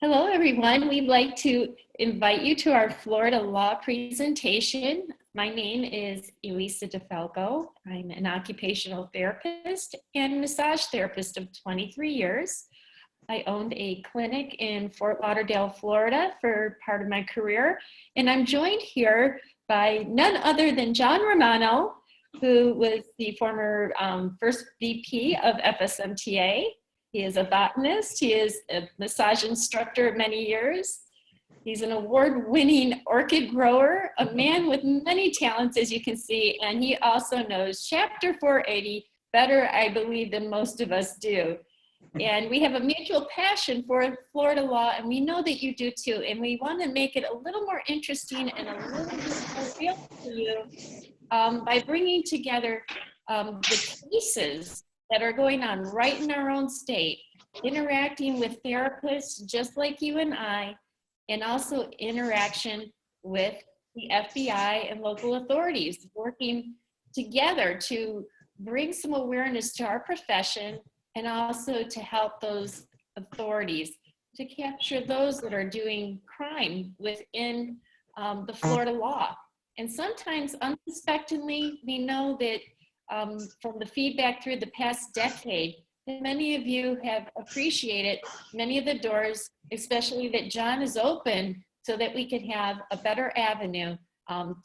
Hello, everyone. We'd like to invite you to our Florida law presentation. My name is Elisa DiFalco. I'm an occupational therapist and massage therapist of 23 years. I owned a clinic in Fort Lauderdale, Florida for part of my career. And I'm joined here by none other than John Romano, who was the former first VP of FSMTA. He is a botanist. He is a massage instructor of many years. He's an award-winning orchid grower, a man with many talents, as you can see, and he also knows Chapter 480 better, I believe, than most of us do. And we have a mutual passion for Florida law, and we know that you do too, and we want to make it a little more interesting and a little bit more real for you by bringing together the cases that are going on right in our own state, interacting with therapists just like you and I, and also interaction with the FBI and local authorities, working together to bring some awareness to our profession and also to help those authorities to capture those that are doing crime within the Florida law. And sometimes unsuspectingly, we know that from the feedback through the past decade, that many of you have appreciated many of the doors, especially that John has opened so that we could have a better avenue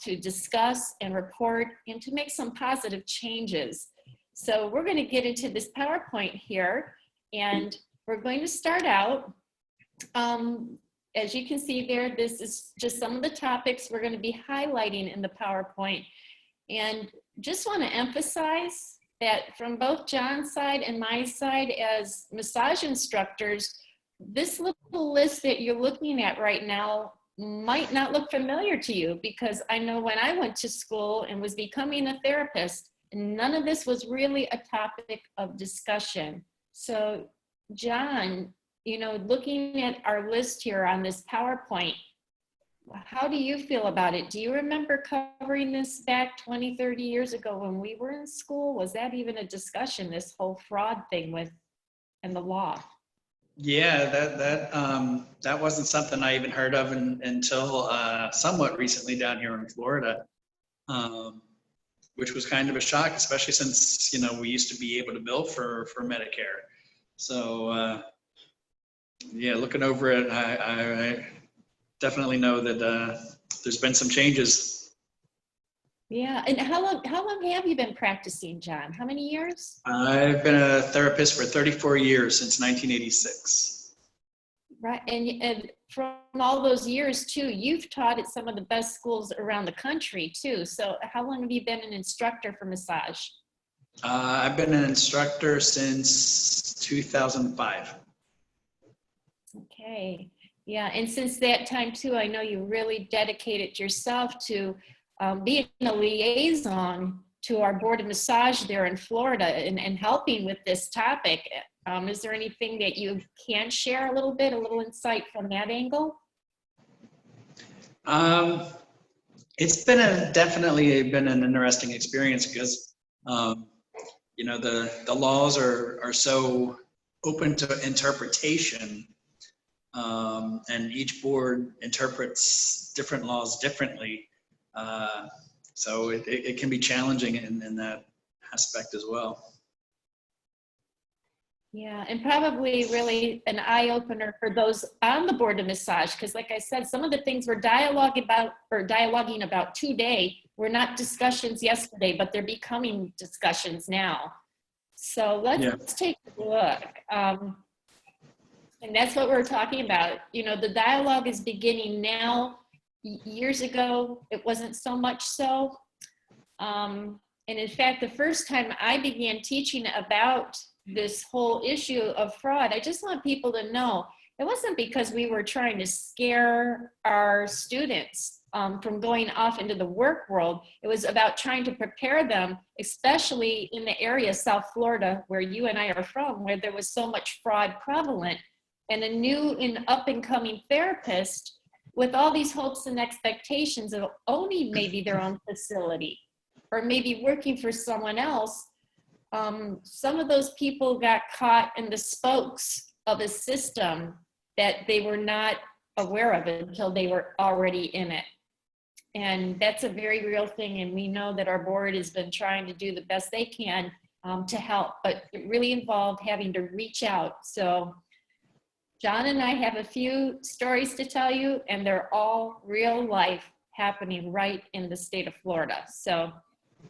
to discuss and report and to make some positive changes. So we're going to get into this PowerPoint here, and we're going to start out. As you can see there, this is just some of the topics we're going to be highlighting in the PowerPoint. And just want to emphasize that from both John's side and my side as massage instructors, this little list that you're looking at right now might not look familiar to you, because I know when I went to school and was becoming a therapist, none of this was really a topic of discussion. So John, you know, looking at our list here on this PowerPoint, how do you feel about it? Do you remember covering this back 20, 30 years ago when we were in school? Was that even a discussion, this whole fraud thing with and the law? Yeah, that wasn't something I even heard of until somewhat recently down here in Florida, which was kind of a shock, especially since, you know, we used to be able to bill for Medicare. So yeah, looking over it, I definitely know that there's been some changes. Yeah, and how long have you been practicing, John? How many years? I've been a therapist for 34 years, since 1986. Right, and from all those years too, you've taught at some of the best schools around the country too. So how long have you been an instructor for massage? I've been an instructor since 2005. Okay. Yeah, and since that time too, I know you really dedicated yourself to being a liaison to our board of massage there in Florida and helping with this topic. Is there anything that you can share a little insight from that angle? It's been definitely been an interesting experience because, you know, the laws are so open to interpretation. And each board interprets different laws differently. So it can be challenging in that aspect as well. Yeah, and probably really an eye-opener for those on the board of massage, because like I said, some of the things we're dialoguing about today were not discussions yesterday, but they're becoming discussions now. So let's take a look. And that's what we're talking about. You know, the dialogue is beginning now. Years ago, it wasn't so much so. And in fact, the first time I began teaching about this whole issue of fraud, I just want people to know, it wasn't because we were trying to scare our students from going off into the work world. It was about trying to prepare them, especially in the area, South Florida, where you and I are from, where there was so much fraud prevalent. And a new and up-and-coming therapist with all these hopes and expectations of owning maybe their own facility or maybe working for someone else, some of those people got caught in the spokes of a system that they were not aware of it until they were already in it. And that's a very real thing. And we know that our board has been trying to do the best they can to help, but it really involved having to reach out. So John and I have a few stories to tell you, and they're all real life happening right in the state of Florida. So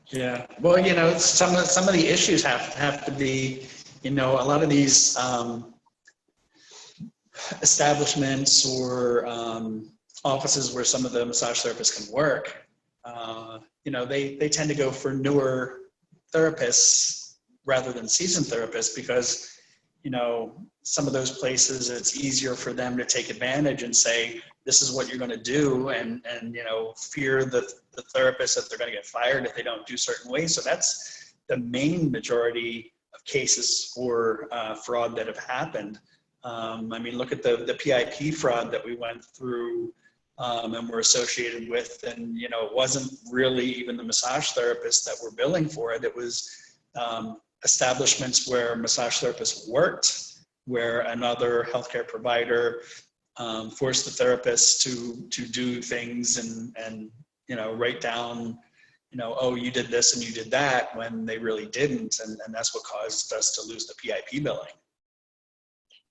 yeah, well, you know, some of the issues have to be, you know, a lot of these establishments or offices where some of the massage therapists can work, you know, they tend to go for newer therapists rather than seasoned therapists because, you know, some of those places it's easier for them to take advantage and say, this is what you're going to do, and you know, fear the therapist that they're going to get fired if they don't do certain ways. So that's the main majority of cases for fraud that have happened. I mean, look at the PIP fraud that we went through and were associated with, and you know, it wasn't really even the massage therapists that were billing for it. It was establishments where massage therapists worked, where another healthcare provider forced the therapist to do things and you know, write down, you know, oh, you did this and you did that, when they really didn't, and that's what caused us to lose the PIP billing.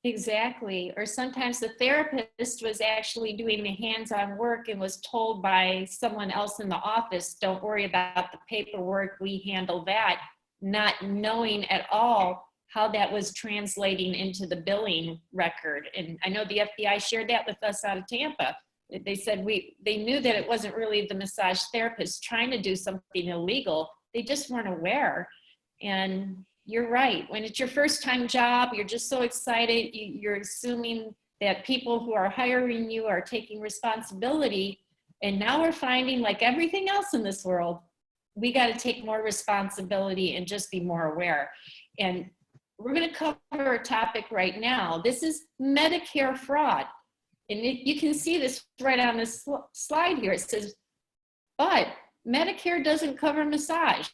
exactly. Or sometimes the therapist was actually doing the hands-on work and was told by someone else in the office, don't worry about the paperwork, we handle that, not knowing at all how that was translating into the billing record. And I know the FBI shared that with us out of Tampa. They said they knew that it wasn't really the massage therapist trying to do something illegal. They just weren't aware. And you're right. When it's your first time job, you're just so excited. You're assuming that people who are hiring you are taking responsibility. And now we're finding, like everything else in this world, we got to take more responsibility and just be more aware. And we're going to cover a topic right now. This is Medicare fraud. And you can see this right on this slide here. It says, but Medicare doesn't cover massage.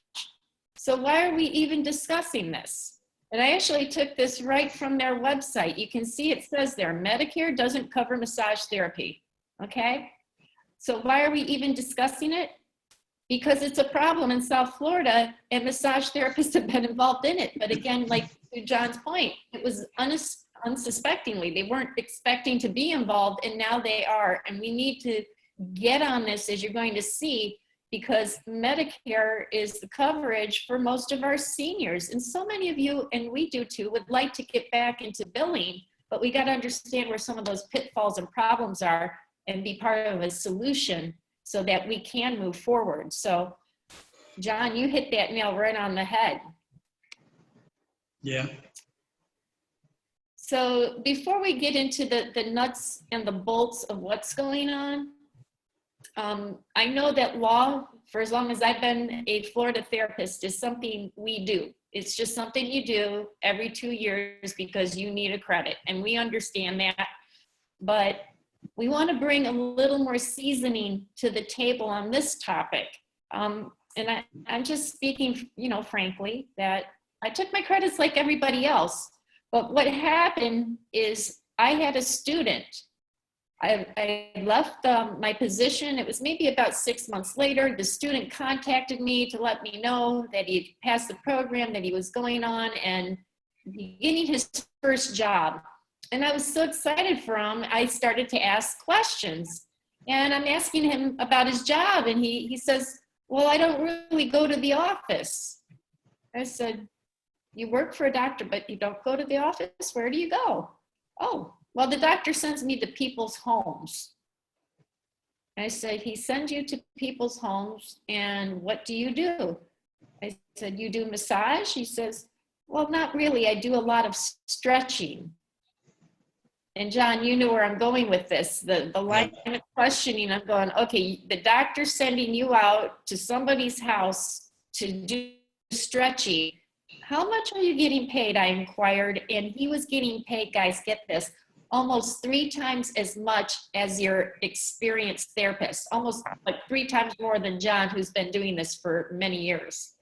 So why are we even discussing this? And I actually took this right from their website. You can see it says there, Medicare doesn't cover massage therapy. Okay? So why are we even discussing it? Because it's a problem in South Florida and massage therapists have been involved in it. But again, like to John's point, it was unsuspectingly. They weren't expecting to be involved, and now they are. And we need to get on this, as you're going to see, because Medicare is the coverage for most of our seniors. And so many of you, and we do too, would like to get back into billing, but we got to understand where some of those pitfalls and problems are and be part of a solution so that we can move forward. So, John, you hit that nail right on the head. Yeah. So before we get into the nuts and the bolts of what's going on, I know that law, for as long as I've been a Florida therapist, is something we do. It's just something you do every 2 years because you need a credit, and we understand that. But we want to bring a little more seasoning to the table on this topic. And I'm just speaking, you know, frankly, that I took my credits like everybody else. But what happened is I had a student. I left my position. It was maybe about 6 months later. The student contacted me to let me know that he passed the program, that he was going on and beginning his first job. And I was so excited for him, I started to ask questions. And I'm asking him about his job, and he says, well, I don't really go to the office. I said, you work for a doctor, but you don't go to the office? Where do you go? Oh, well, the doctor sends me to people's homes. I said, he sends you to people's homes, and what do you do? I said, you do massage? He says, well, not really. I do a lot of stretching. And John, you know where I'm going with this. The line of questioning, I'm going, okay, the doctor's sending you out to somebody's house to do stretching. How much are you getting paid? I inquired, and he was getting paid, guys, get this, almost 3 times as much as your experienced therapist, almost like 3 times more than John, who's been doing this for many years.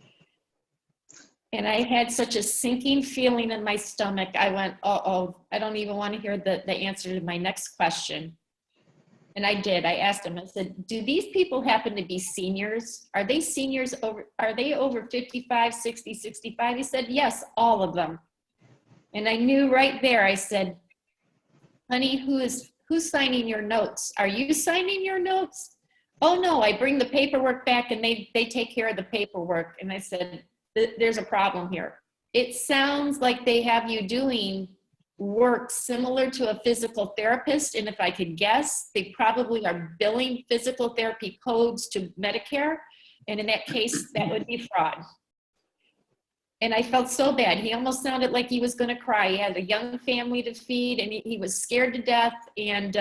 And I had such a sinking feeling in my stomach. I went, uh-oh, I don't even want to hear the answer to my next question. And I did. I asked him, I said, do these people happen to be seniors? Are they seniors over, are they over 55, 60, 65? He said, yes, all of them. And I knew right there, I said, honey, who's signing your notes? Are you signing your notes? Oh no, I bring the paperwork back and they take care of the paperwork. And I said, there's a problem here. It sounds like they have you doing work similar to a physical therapist. And if I could guess, they probably are billing physical therapy codes to Medicare. And in that case, that would be fraud. And I felt so bad. He almost sounded like he was going to cry. He had a young family to feed and he was scared to death. And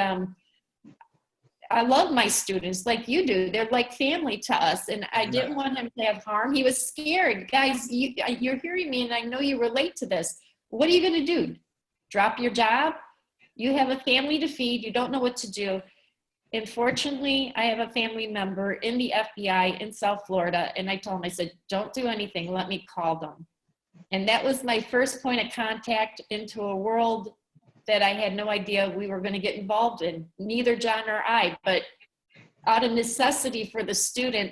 I love my students like you do. They're like family to us. And I didn't want him to have harm. He was scared. Guys, you're hearing me and I know you relate to this. What are you going to do? Drop your job? You have a family to feed. You don't know what to do. And fortunately, I have a family member in the FBI in South Florida. And I told him, I said, don't do anything. Let me call them. And that was my first point of contact into a world that I had no idea we were going to get involved in, neither John or I, but out of necessity for the student.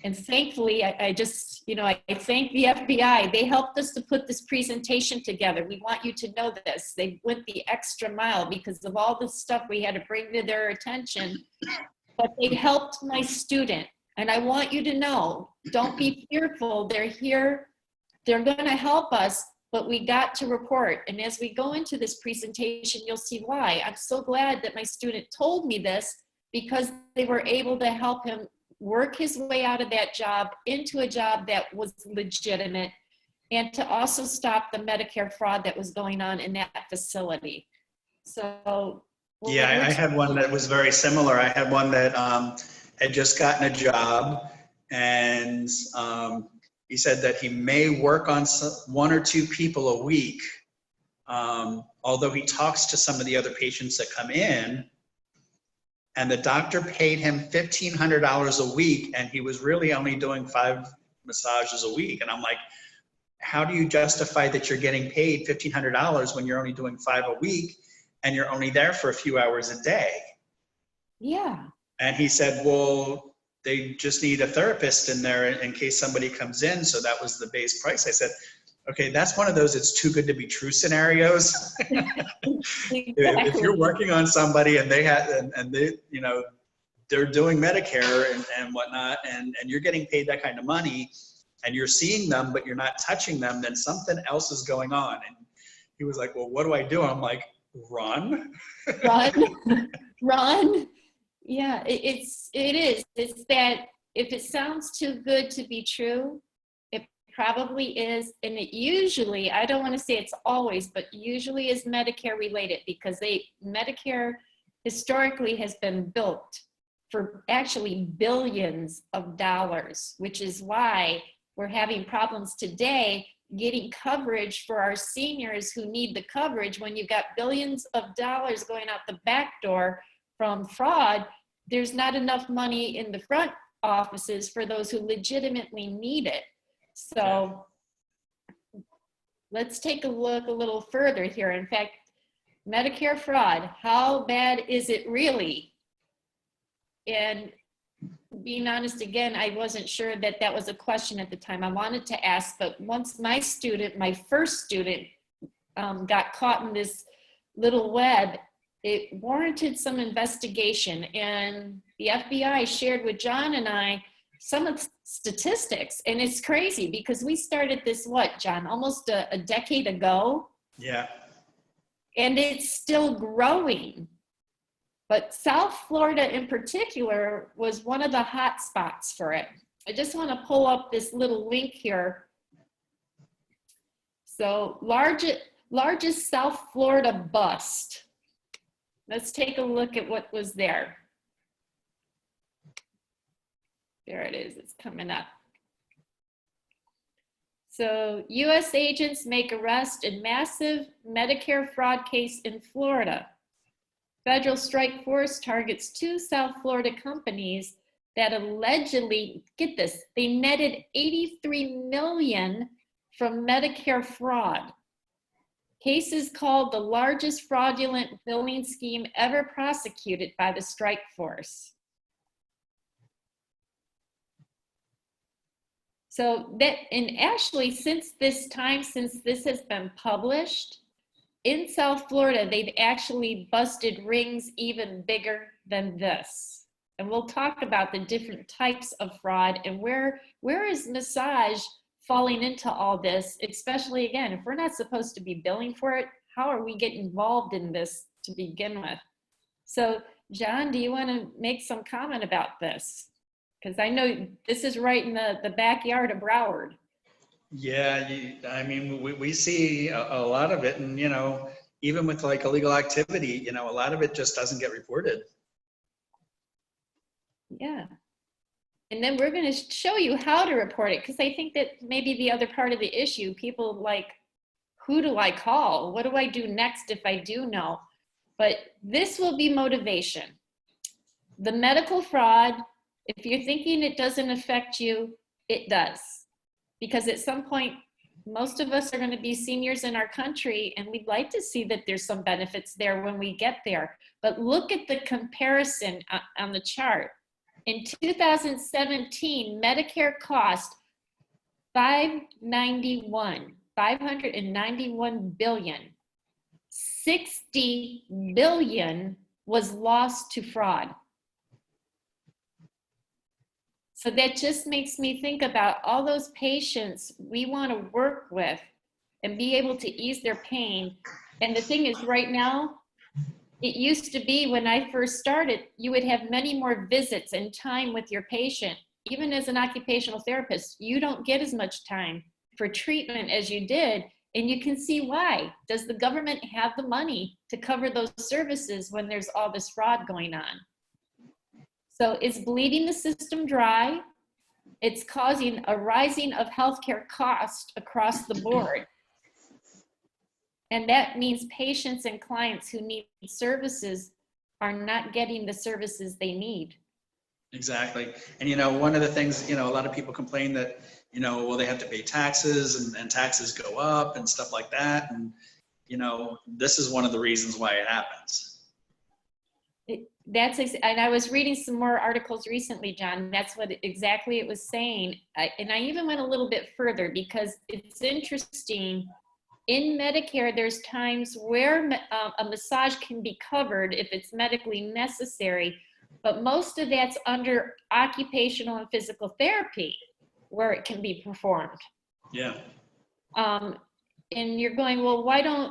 And thankfully, I just, I thank the FBI. They helped us to put this presentation together. We want you to know this. They went the extra mile because of all the stuff we had to bring to their attention, but they helped my student. And I want you to know, don't be fearful. They're here. They're going to help us. But we got to report. And as we go into this presentation, you'll see why. I'm so glad that my student told me this because they were able to help him work his way out of that job into a job that was legitimate and to also stop the Medicare fraud that was going on in that facility. So. Yeah, I had one that was very similar. I had one that had just gotten a job and he said that he may work on one or two people a week, although he talks to some of the other patients that come in, and the doctor paid him $1,500 a week, and he was really only doing 5 massages a week. And I'm like, how do you justify that you're getting paid $1,500 when you're only doing 5 a week, and you're only there for a few hours a day? Yeah. And he said, well, they just need a therapist in there in case somebody comes in. So that was the base price. I said, okay, that's one of those it's too good to be true scenarios. Exactly. If you're working on somebody and they have, and they, they're doing Medicare and whatnot, and you're getting paid that kind of money and you're seeing them, but you're not touching them, then something else is going on. And he was like, well, what do I do? I'm like, run. Run. Yeah, it is. It's that if it sounds too good to be true, it probably is. And it usually, I don't want to say it's always, but usually is Medicare related because Medicare historically has been built for actually billions of dollars, which is why we're having problems today getting coverage for our seniors who need the coverage. When you've got billions of dollars going out the back door from fraud, there's not enough money in the front offices for those who legitimately need it. So let's take a look a little further here. In fact, Medicare fraud, how bad is it really? And being honest, again, I wasn't sure that that was a question at the time I wanted to ask, but once my first student got caught in this little web, it warranted some investigation, and the FBI shared with John and I some of the statistics, and it's crazy because we started this, what, John, almost a decade ago? Yeah. And it's still growing. But South Florida in particular was one of the hot spots for it. I just want to pull up this little link here. So largest South Florida bust. Let's take a look at what was there. There it is, it's coming up. So US agents make arrest in massive Medicare fraud case in Florida. Federal strike force targets 2 South Florida companies that allegedly, get this, they netted $83 million from Medicare Fraud. Case is called the largest fraudulent billing scheme ever prosecuted by the strike force. So that, and actually since this has been published, in South Florida, they've actually busted rings even bigger than this. And we'll talk about the different types of fraud and where is massage falling into all this, especially again, if we're not supposed to be billing for it, how are we getting involved in this to begin with? So John, do you want to make some comment about this? Because I know this is right in the backyard of Broward. Yeah, I mean, we see a lot of it, and you know, even with like illegal activity, you know, a lot of it just doesn't get reported. Yeah. And then we're going to show you how to report it, because I think that maybe the other part of the issue, people like, who do I call? What do I do next if I do know? But this will be motivation. The medical fraud, if you're thinking it doesn't affect you, it does. Because at some point, most of us are going to be seniors in our country, and we'd like to see that there's some benefits there when we get there. But look at the comparison on the chart. In 2017, Medicare cost $591 billion. 60 billion was lost to fraud. So that just makes me think about all those patients we want to work with and be able to ease their pain. And the thing is, right now, it used to be when I first started, you would have many more visits and time with your patient. Even as an occupational therapist, you don't get as much time for treatment as you did. And you can see why. Does the government have the money to cover those services when there's all this fraud going on? So it's bleeding the system dry. It's causing a rising of healthcare costs across the board. And that means patients and clients who need services are not getting the services they need. Exactly. And, you know, one of the things, you know, a lot of people complain that, you know, well, they have to pay taxes and taxes go up and stuff like that. And, you know, this is one of the reasons why it happens. And I was reading some more articles recently, John. That's what exactly it was saying. And I even went a little bit further because it's interesting. In Medicare, there's times where a massage can be covered if it's medically necessary, but most of that's under occupational and physical therapy where it can be performed. Yeah. And you're going, well,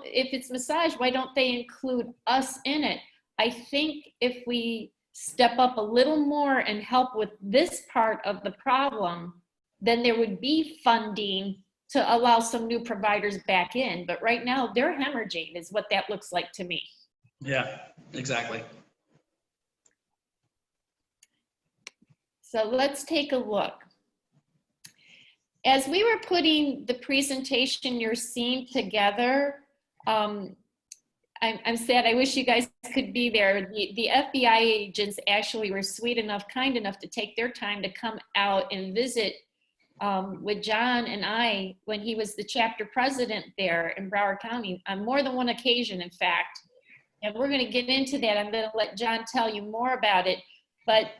if it's massage, why don't they include us in it? I think if we step up a little more and help with this part of the problem, then there would be funding to allow some new providers back in. But right now, they're hemorrhaging is what that looks like to me. Yeah, exactly. So let's take a look. As we were putting the presentation you're seeing together, I'm sad, I wish you guys could be there. The FBI agents actually were sweet enough, kind enough to take their time to come out and visit with John and I when he was the chapter president there in Broward County on more than one occasion, in fact. And we're going to get into that. I'm going to let John tell you more about it. But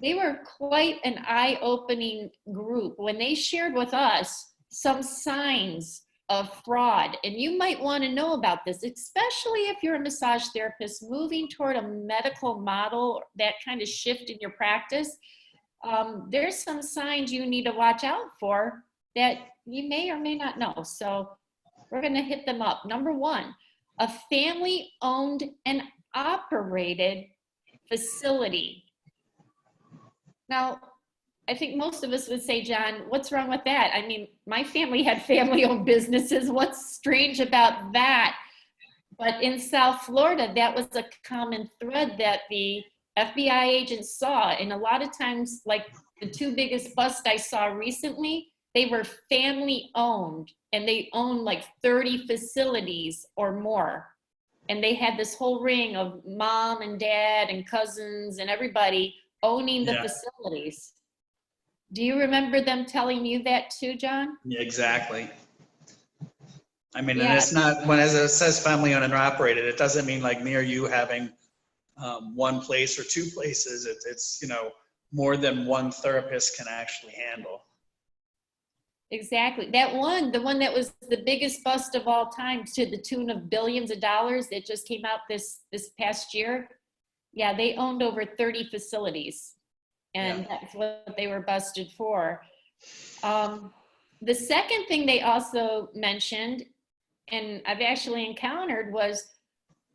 they were quite an eye-opening group when they shared with us some signs of fraud. And you might want to know about this, especially if you're a massage therapist moving toward a medical model, that kind of shift in your practice. There's some signs you need to watch out for that you may or may not know. So we're going to hit them up. Number one, a family-owned and operated facility. Now, I think most of us would say, John, what's wrong with that? I mean, my family had family-owned businesses. What's strange about that? But in South Florida, that was a common thread that the FBI agents saw. And a lot of times, like the two biggest busts I saw recently, they were family-owned, and they owned like 30 facilities or more. And they had this whole ring of mom and dad and cousins and everybody owning the facilities. Do you remember them telling you that too, John? Yeah, exactly. I mean, and Yeah, it's not, when as it says family owned and operated, it doesn't mean like me or you having one place or two places. It's, you know, more than one therapist can actually handle. exactly. That one, the one that was the biggest bust of all time to the tune of billions of dollars that just came out this past year. Yeah, they owned over 30 facilities, and Yeah. that's what they were busted for. The second thing they also mentioned, and I've actually encountered, was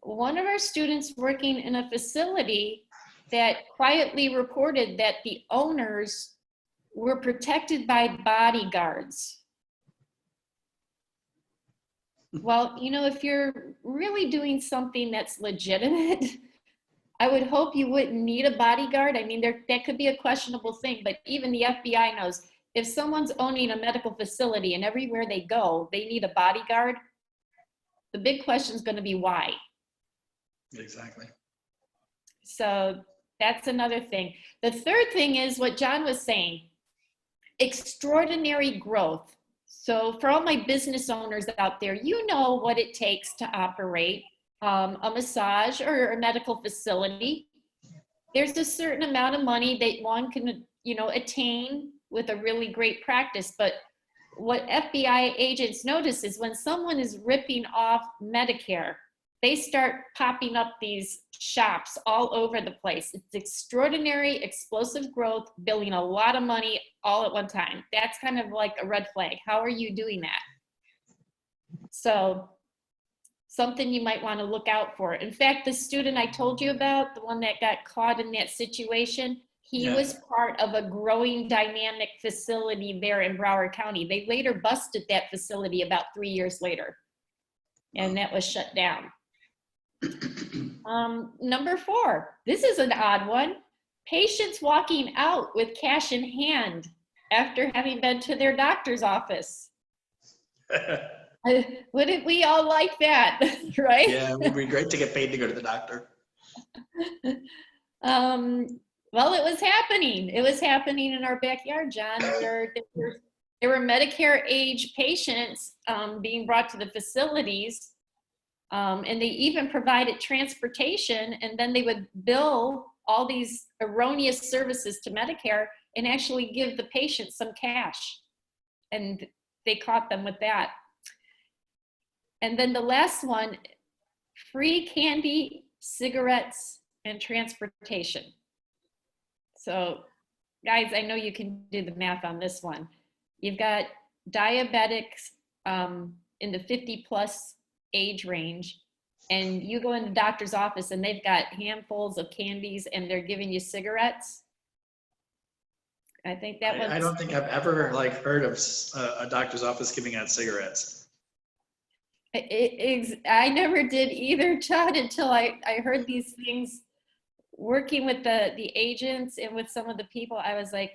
one of our students working in a facility that quietly reported that the owners were protected by bodyguards. Well, you know, if you're really doing something that's legitimate, I would hope you wouldn't need a bodyguard. I mean, that could be a questionable thing, but even the FBI knows if someone's owning a medical facility and everywhere they go, they need a bodyguard, the big question is going to be why. Exactly. So that's another thing. The third thing is what John was saying, extraordinary growth. So for all my business owners out there, you know what it takes to operate a massage or a medical facility. There's a certain amount of money that one can, you know, attain with a really great practice. But what FBI agents notice is when someone is ripping off Medicare, they start popping up these shops all over the place. It's extraordinary, explosive growth, billing a lot of money all at one time. That's kind of like a red flag. How are you doing that? So something you might want to look out for. In fact, the student I told you about, the one that got caught in that situation, he was part of a growing dynamic facility there in Broward County. They later busted that facility about 3 years later, and that was shut down. Number 4, this is an odd one. Patients walking out with cash in hand after having been to their doctor's office. Wouldn't we all like that, right? Yeah, it would be great to get paid to go to the doctor. Well, it was happening. It was happening in our backyard, John. There were Medicare age patients being brought to the facilities, and they even provided transportation, and then they would bill all these erroneous services to Medicare and actually give the patient some cash. And they caught them with that. And then the last one, free candy, cigarettes, and transportation. So guys, I know you can do the math on this one. You've got diabetics in the 50 plus age range, and you go in the doctor's office and they've got handfuls of candies and they're giving you cigarettes. I think that was. I don't think I've ever heard of a doctor's office giving out cigarettes. I never did either, Chad, until I heard these things. Working with the agents and with some of the people, I was like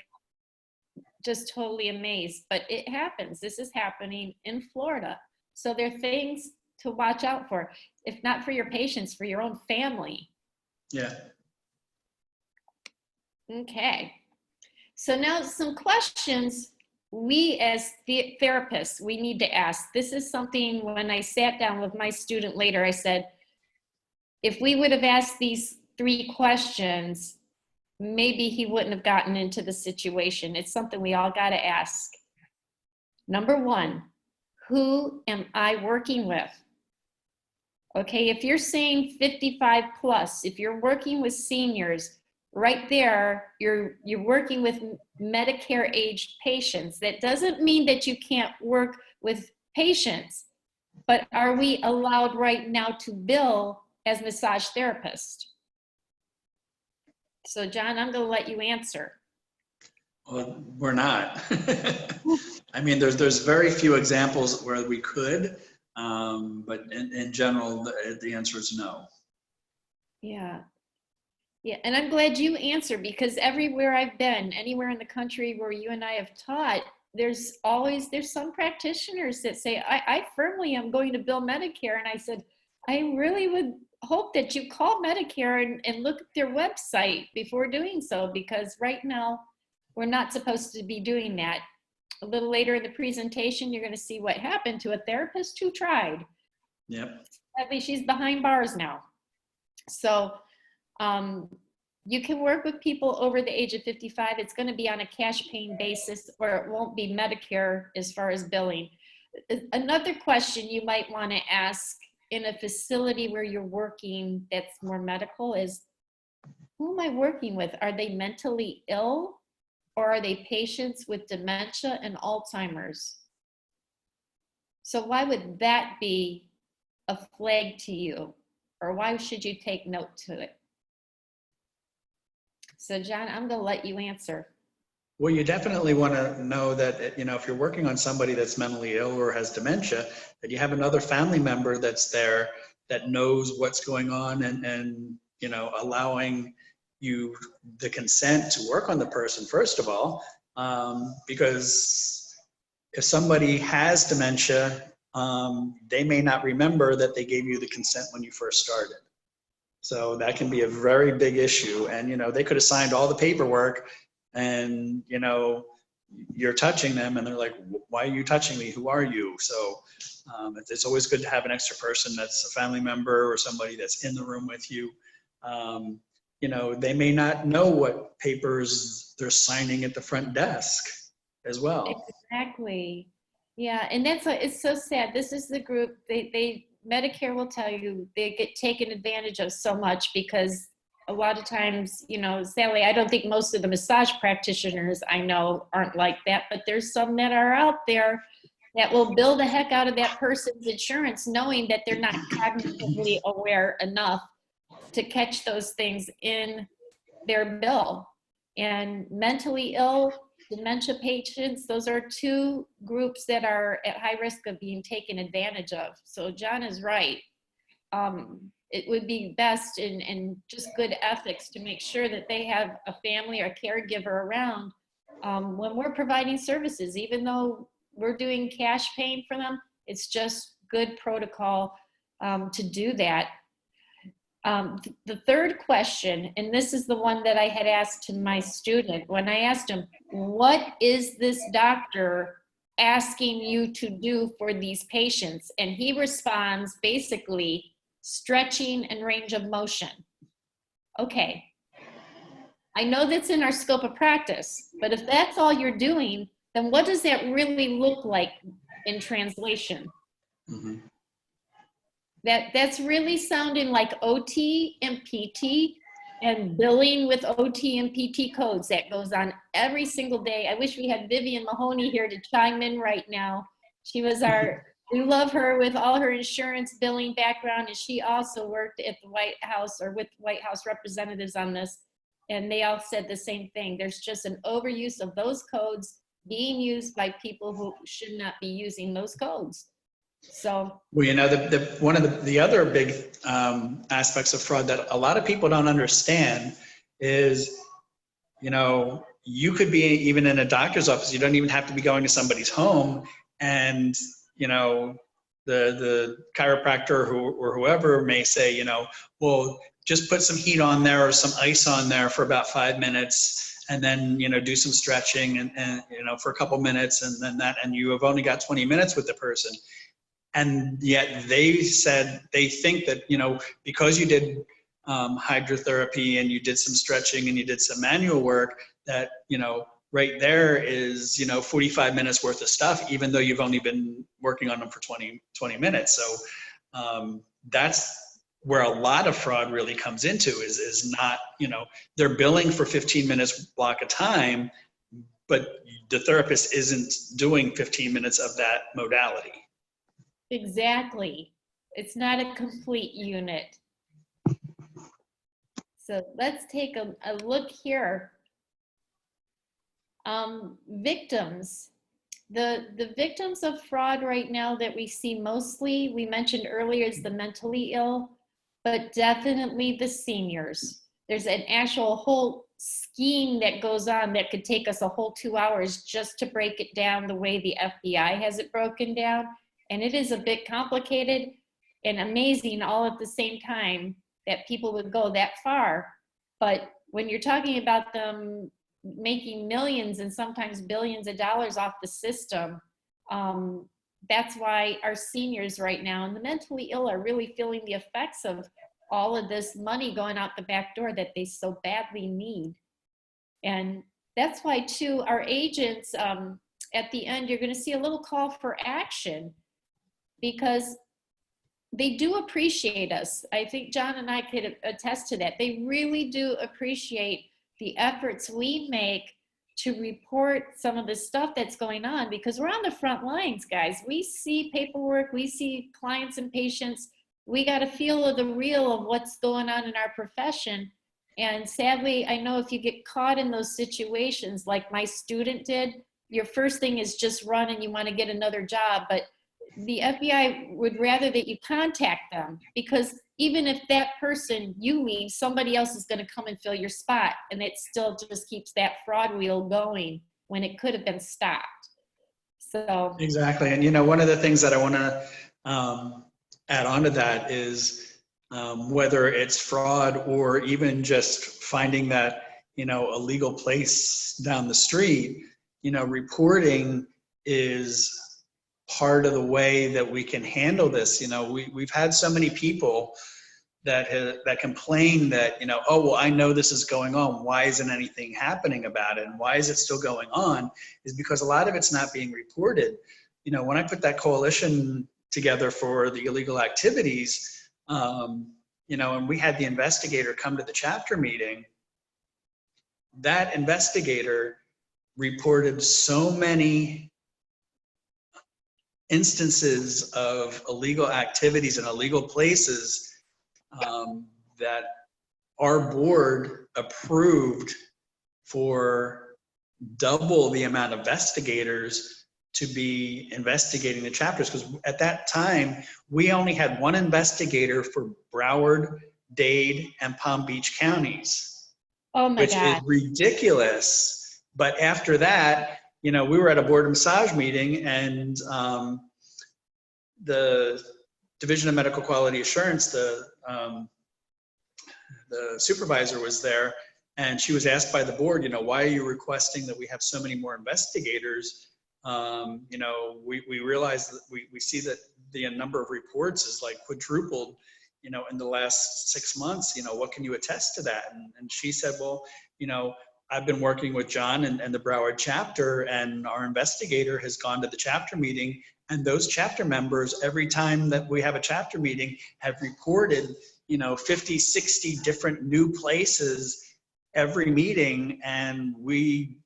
just totally amazed. But it happens. This is happening in Florida. So there are things to watch out for, if not for your patients, for your own family. Yeah. Okay. So now some questions we as therapists, we need to ask. This is something when I sat down with my student later, I said, if we would have asked these 3 questions, maybe he wouldn't have gotten into the situation. It's something we all got to ask. Number 1, who am I working with? Okay, if you're saying 55 plus, if you're working with seniors, right there, you're working with Medicare age patients. That doesn't mean that you can't work with patients, but are we allowed right now to bill as massage therapists? So John, I'm going to let you answer. Well, we're not. I mean, there's very few examples where we could, but in general, the answer is no. Yeah. Yeah, and I'm glad you answered, because everywhere I've been, anywhere in the country where you and I have taught, there's some practitioners that say, I firmly am going to bill Medicare. And I said, I really would hope that you call Medicare and look at their website before doing so, because right now We're not supposed to be doing that. A little later in the presentation, you're going to see what happened to a therapist who tried. Yep. Sadly, she's behind bars now. So you can work with people over the age of 55. It's going to be on a cash paying basis, or it won't be Medicare as far as billing. Another question you might want to ask in a facility where you're working that's more medical is, who am I working with? Are they mentally ill, or are they patients with dementia and Alzheimer's? So why would that be a flag to you? Or why should you take note to it? So John, I'm going to let you answer. Well, you definitely want to know that, you know, if you're working on somebody that's mentally ill or has dementia, that you have another family member that's there that knows what's going on, and you know, allowing you the consent to work on the person, first of all, because if somebody has dementia, they may not remember that they gave you the consent when you first started. So that can be a very big issue. And, you know, they could have signed all the paperwork, and, you know, you're touching them and they're like, why are you touching me? Who are you? So it's always good to have an extra person that's a family member or somebody that's in the room with you. You know, they may not know what papers they're signing at the front desk as well. Exactly. Yeah, and it's so sad. This is the group, Medicare will tell you they get taken advantage of so much, because a lot of times, you know, sadly, I don't think most of the massage practitioners I know aren't like that, but there's some that are out there that will bill the heck out of that person's insurance, knowing that they're not cognitively aware enough to catch those things in their bill. And mentally ill, dementia patients, those are two groups that are at high risk of being taken advantage of. So John is right. It would be best and just good ethics to make sure that they have a family or caregiver around when we're providing services. Even though we're doing cash paying for them, it's just good protocol to do that. The third question, and this is the one that I had asked to my student, when I asked him, what is this doctor asking you to do for these patients? And he responds basically, stretching and range of motion. Okay, I know that's in our scope of practice, but if that's all you're doing, then what does that really look like in translation? Mm-hmm. That's really sounding like OT and PT and billing with OT and PT codes that goes on every single day. I wish we had Vivian Mahoney here to chime in right now. She was we love her with all her insurance billing background, and she also worked at the White House or with White House representatives on this, and they all said the same thing. There's just an overuse of those codes being used by people who should not be using those codes. So, well, you know, one of the other big aspects of fraud that a lot of people don't understand is, you know, you could be even in a doctor's office. You don't even have to be going to somebody's home, and, you know, the chiropractor or whoever may say, you know, well, just put some heat on there or some ice on there for about 5 minutes, and then, you know, do some stretching and you know, for a couple minutes, and then and you have only got 20 minutes with the person. And yet they said, they think that, you know, because you did hydrotherapy and you did some stretching and you did some manual work, that, you know, right there is, you know, 45 minutes worth of stuff, even though you've only been working on them for 20 minutes. So that's where a lot of fraud really comes into, is not, you know, they're billing for 15 minutes block of time, but the therapist isn't doing 15 minutes of that modality. Exactly. It's not a complete unit. So let's take a look here. Victims. The victims of fraud right now that we see mostly, we mentioned earlier, is the mentally ill, but definitely the seniors. There's an actual whole scheme that goes on that could take us a whole 2 hours just to break it down the way the FBI has it broken down. And it is a bit complicated and amazing all at the same time that people would go that far. But when you're talking about them making millions and sometimes billions of dollars off the system. That's why our seniors right now and the mentally ill are really feeling the effects of all of this money going out the back door that they so badly need. And that's why too, our agents, at the end, you're going to see a little call for action, because they do appreciate us. I think John and I could attest to that. They really do appreciate the efforts we make to report some of the stuff that's going on, because we're on the front lines, guys. We see paperwork, we see clients and patients. We got to feel the real of what's going on in our profession. And sadly, I know if you get caught in those situations like my student did, your first thing is just run and you want to get another job. But the FBI would rather that you contact them, because even if that person you leave, somebody else is going to come and fill your spot, and it still just keeps that fraud wheel going when it could have been stopped. So Exactly. And one of the things that I want to add on to that is whether it's fraud or even just finding that a legal place down the street, reporting is part of the way that we can handle this. We've had so many people that complain that, oh, well, I know this is going on. Why isn't anything happening about it? And why is it still going on? Is because a lot of it's not being reported. When I put that coalition together for the illegal activities, and we had the investigator come to the chapter meeting, that investigator reported so many instances of illegal activities in illegal places that our board approved for double the amount of investigators to be investigating the chapters. Because at that time, we only had one investigator for Broward, Dade, and Palm Beach counties. Oh my which God. is ridiculous. But after that, we were at a board massage meeting, and the Division of Medical Quality Assurance, the supervisor was there, and she was asked by the board, why are you requesting that we have so many more investigators? We realize that we see that the number of reports is like quadrupled, in the last 6 months. What can you attest to that? And she said, well, I've been working with John and the Broward chapter, and our investigator has gone to the chapter meeting, and those chapter members, every time that we have a chapter meeting, have reported, 50, 60 different new places every meeting, and we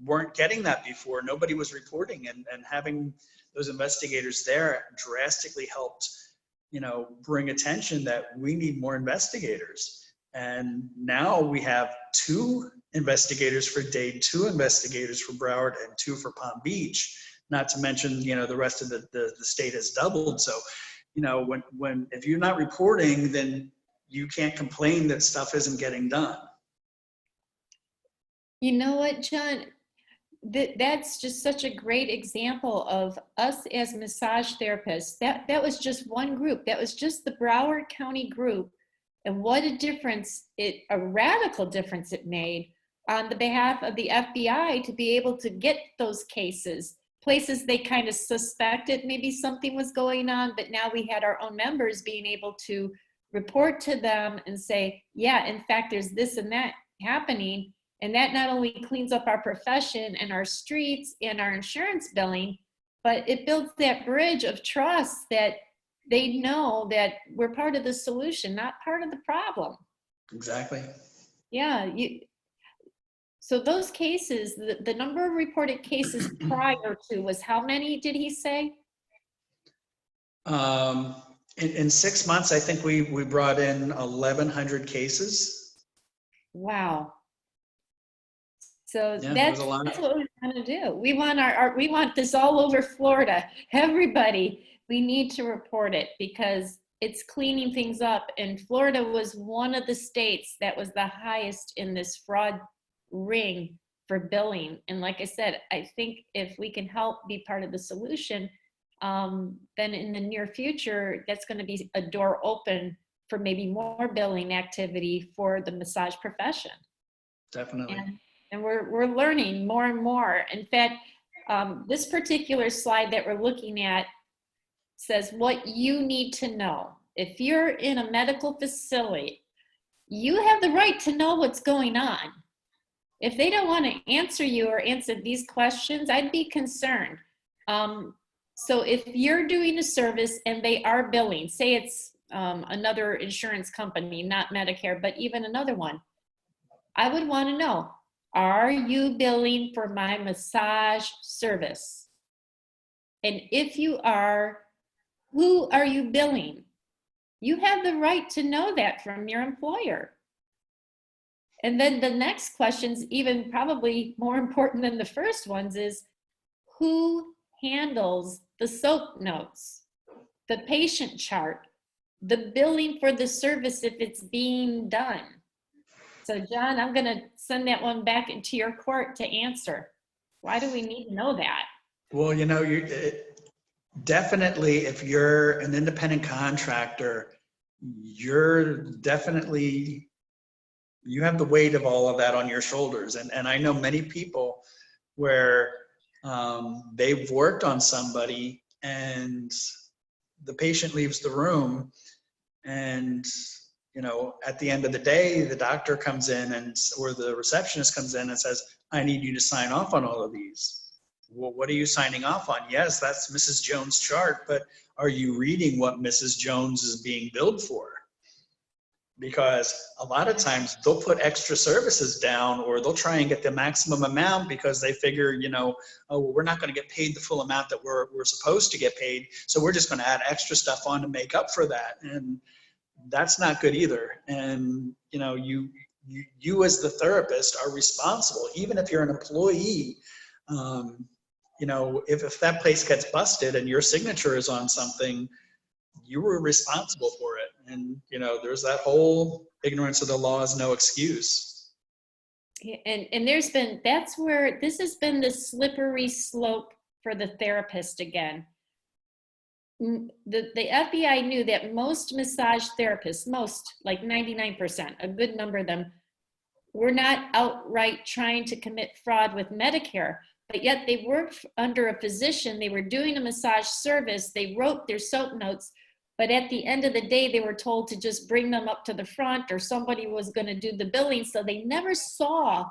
weren't getting that before. Nobody was reporting, and having those investigators there drastically helped, bring attention that we need more investigators. And now we have 2 investigators for Dade, 2 investigators for Broward, and 2 for Palm Beach. Not to mention, the rest of the state has doubled. So, if you're not reporting, then you can't complain that stuff isn't getting done. You know what, John? That's just such a great example of us as massage therapists. That was just one group. That was just the Broward County group. And what a difference, a radical difference it made on the behalf of the FBI to be able to get those cases, places they kind of suspected maybe something was going on, but now we had our own members being able to report to them and say, yeah, in fact, there's this and that happening. And that not only cleans up our profession and our streets and our insurance billing, but it builds that bridge of trust that they know that we're part of the solution, not part of the problem. Exactly. Yeah. So those cases, the number of reported cases prior to was how many did he say? In 6 months, I think we brought in 1,100 cases. Wow. So Yeah, that's what we want to do. We want we want this all over Florida. Everybody, we need to report it because it's cleaning things up. And Florida was one of the states that was the highest in this fraud ring for billing. And like I said, I think if we can help be part of the solution, then in the near future, that's going to be a door open for maybe more billing activity for the massage profession. Definitely. And we're learning more and more. In fact, this particular slide that we're looking at says what you need to know. If you're in a medical facility, you have the right to know what's going on. If they don't want to answer you or answer these questions, I'd be concerned. So if you're doing a service and they are billing, say it's another insurance company, not Medicare, but even another one, I would want to know, are you billing for my massage service? And if you are, who are you billing? You have the right to know that from your employer. And then the next question's even probably more important than the first ones is, who handles the SOAP notes, the patient chart, the billing for the service if it's being done? So John, I'm gonna send that one back into your court to answer. Why do we need to know that? Well, definitely, if you're an independent contractor, you have the weight of all of that on your shoulders. And I know many people where they've worked on somebody and the patient leaves the room, and at the end of the day, the doctor comes in or the receptionist comes in and says, I need you to sign off on all of these. Well, what are you signing off on? Yes, that's Mrs. Jones' chart, but are you reading what Mrs. Jones is being billed for? Because a lot of times they'll put extra services down, or they'll try and get the maximum amount because they figure, oh, well, we're not going to get paid the full amount that we're supposed to get paid. So we're just going to add extra stuff on to make up for that. And that's not good either. And, you as the therapist are responsible, even if you're an employee. If that place gets busted and your signature is on something, you were responsible for it. And, there's that whole ignorance of the law is no excuse. And that's where this has been the slippery slope for the therapist again. The FBI knew that most massage therapists, like 99%, a good number of them, were not outright trying to commit fraud with Medicare, but yet they worked under a physician. They were doing a massage service. They wrote their SOAP notes, but at the end of the day, they were told to just bring them up to the front, or somebody was going to do the billing. So they never saw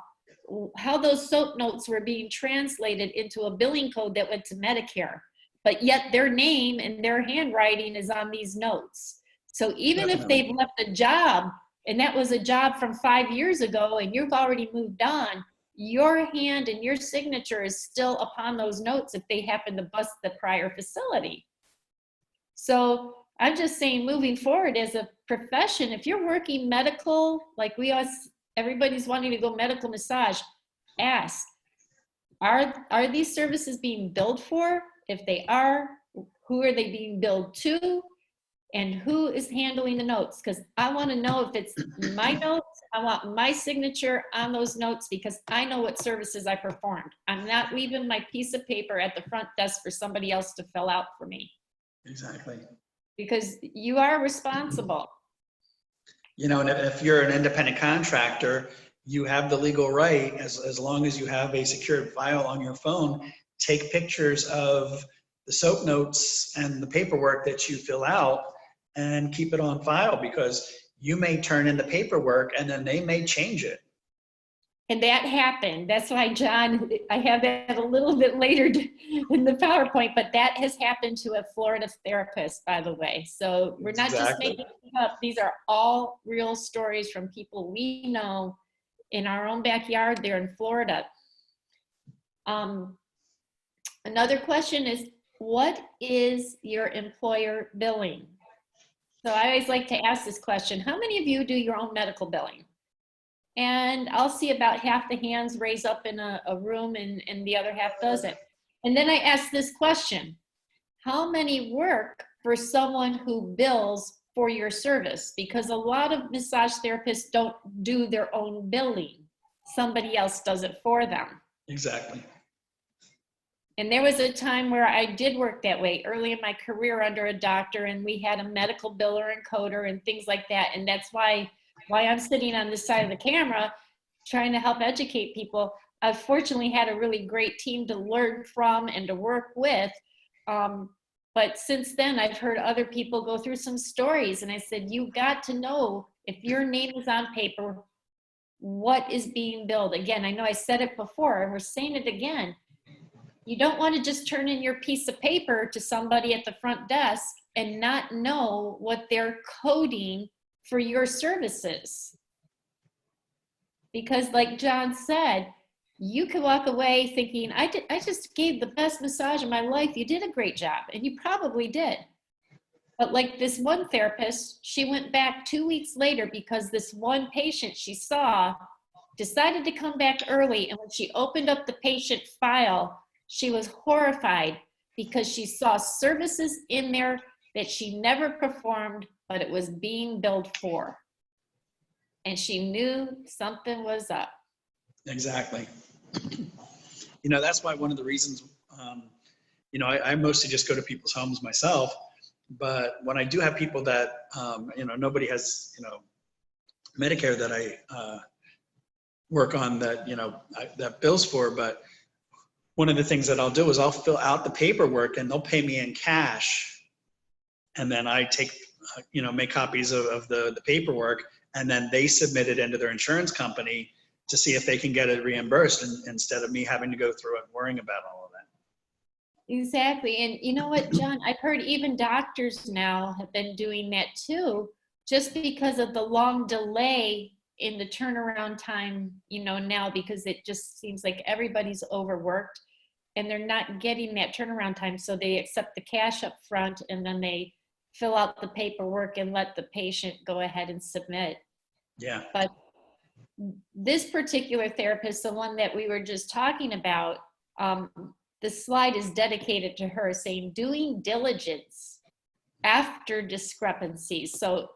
how those SOAP notes were being translated into a billing code that went to Medicare. But yet their name and their handwriting is on these notes. So even if they've left a job, and that was a job from 5 years ago, and you've already moved on, your hand and your signature is still upon those notes if they happen to bust the prior facility. So I'm just saying, moving forward as a profession, if you're working medical, like everybody's wanting to go medical massage, ask, are these services being billed for? If they are, who are they being billed to? And who is handling the notes? Because I want to know if it's my notes. I want my signature on those notes because I know what services I performed. I'm not leaving my piece of paper at the front desk for somebody else to fill out for me. Exactly. Because you are responsible. And if you're an independent contractor, you have the legal right, as long as you have a secured file on your phone, take pictures of the SOAP notes and the paperwork that you fill out and keep it on file, because you may turn in the paperwork and then they may change it. And that happened. That's why, John, I have that a little bit later in the PowerPoint, but that has happened to a Florida therapist, by the way. So we're not just making it up. These are all real stories from people we know in our own backyard there in Florida. Another question is, what is your employer billing? So I always like to ask this question. How many of you do your own medical billing? And I'll see about half the hands raise up in a room and the other half doesn't. And then I ask this question: how many work for someone who bills for your service? Because a lot of massage therapists don't do their own billing. Somebody else does it for them. Exactly. And there was a time where I did work that way early in my career under a doctor, and we had a medical biller and coder and things like that. And that's why I'm sitting on this side of the camera. trying to help educate people. I've fortunately had a really great team to learn from and to work with. But since then, I've heard other people go through some stories, and I said, you got to know if your name is on paper, what is being billed. Again, I know I said it before, and we're saying it again. You don't want to just turn in your piece of paper to somebody at the front desk and not know what they're coding for your services. Because like John said, you could walk away thinking, I just gave the best massage of my life. You did a great job, and you probably did. But like this one therapist, she went back 2 weeks later because this one patient she saw decided to come back early. And when she opened up the patient file, she was horrified because she saw services in there that she never performed, but it was being billed for. And she knew something was up. Exactly. You know, that's why one of the reasons, you know, I mostly just go to people's homes myself. But when I do have people that, you know, nobody has, you know, Medicare that I work on that, you know, that bills for, but one of the things that I'll do is I'll fill out the paperwork and they'll pay me in cash. And then I take, you know, make copies of the paperwork, and then they submit it into their insurance company to see if they can get it reimbursed instead of me having to go through it and worrying about all of that. Exactly. And you know what, John, I've heard even doctors now have been doing that too, just because of the long delay in the turnaround time, you know, now, because it just seems like everybody's overworked and they're not getting that turnaround time. So they accept the cash up front and then they fill out the paperwork and let the patient go ahead and submit. Yeah. But this particular therapist, the one that we were just talking about, the slide is dedicated to her, saying doing diligence after discrepancies. So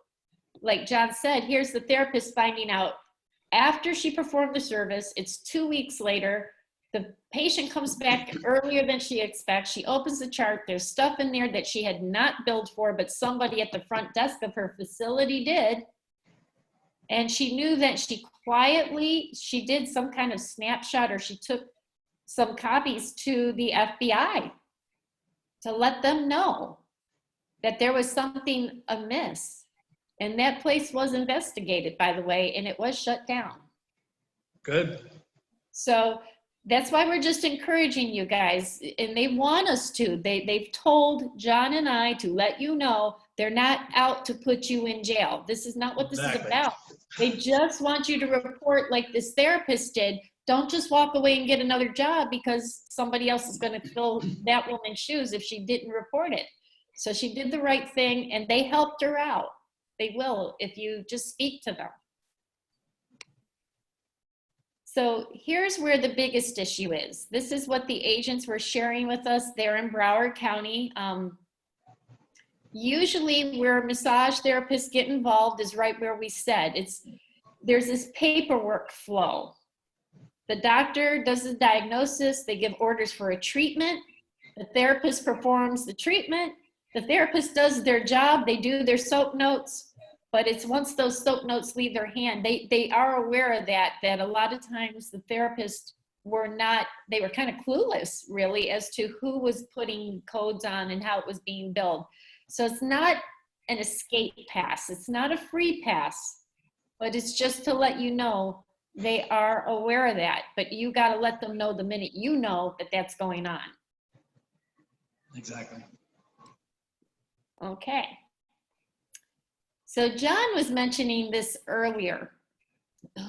like John said, here's the therapist finding out after she performed the service, it's 2 weeks later, the patient comes back earlier than she expects. She opens the chart. There's stuff in there that she had not billed for, but somebody at the front desk of her facility did. And she knew that she did some kind of snapshot, or she took some copies to the FBI to let them know that there was something amiss. And that place was investigated, by the way, and it was shut down. Good. So that's why we're just encouraging you guys, and they want us to. They've told John and I to let you know they're not out to put you in jail. This is not what this is about. They just want you to report like this therapist did. Don't just walk away and get another job because somebody else is going to fill that woman's shoes if she didn't report it. So she did the right thing, and they helped her out. They will if you just speak to them. So here's where the biggest issue is. This is what the agents were sharing with us there in Broward County. Usually where massage therapists get involved is right where we said. There's this paperwork flow. The doctor does the diagnosis, they give orders for a treatment, the therapist performs the treatment, the therapist does their job, they do their soap notes, but it's once those soap notes leave their hand, they are aware of that a lot of times the therapists they were kind of clueless really as to who was putting codes on and how it was being billed. So it's not an escape pass, it's not a free pass, but it's just to let you know they are aware of that, but you got to let them know the minute you know that that's going on. Exactly. Okay. So John was mentioning this earlier.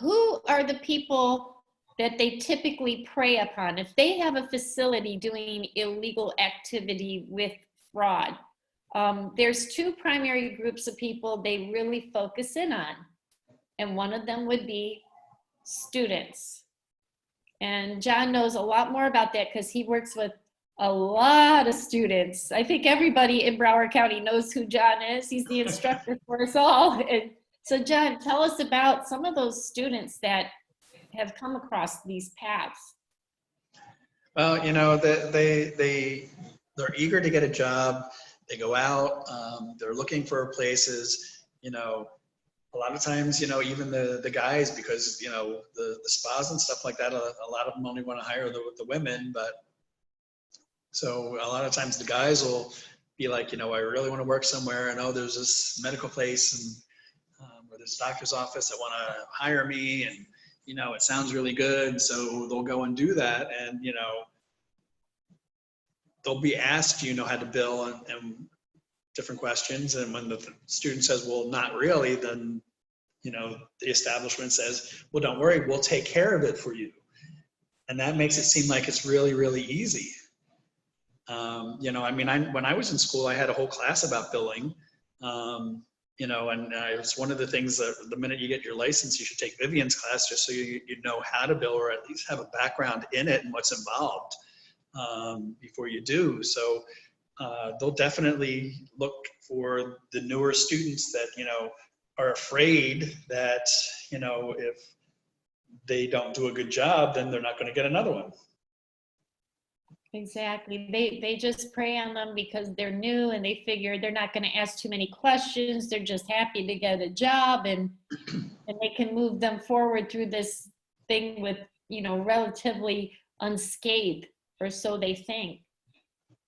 Who are the people that they typically prey upon? If they have a facility doing illegal activity with fraud, there's two primary groups of people they really focus in on. And one of them would be students. And John knows a lot more about that because he works with a lot of students. I think everybody in Broward County knows who John is. He's the instructor for us all. And so John, tell us about some of those students that have come across these paths. Well, you know, they're eager to get a job. They go out, they're looking for places, you know, a lot of times, even the guys, because, the spas and stuff like that, a lot of them only want to hire the women, but so a lot of times the guys will be like, I really want to work somewhere. I know there's this medical place and or this doctor's office that want to hire me, and, it sounds really good. So they'll go and do that. And, they'll be asked, how to bill and different questions. And when the student says, well, not really, then, the establishment says, well, don't worry, we'll take care of it for you. And that makes it seem like it's really, really easy. When I was in school, I had a whole class about billing, and it's one of the things that the minute you get your license, you should take Vivian's class just so you know how to bill, or at least have a background in it and what's involved before you do. So they'll definitely look for the newer students that, are afraid that, if they don't do a good job, then they're not going to get another one. Exactly. They just prey on them because they're new and they figure they're not going to ask too many questions. They're just happy to get a job, and they can move them forward through this thing with, relatively unscathed, or so they think.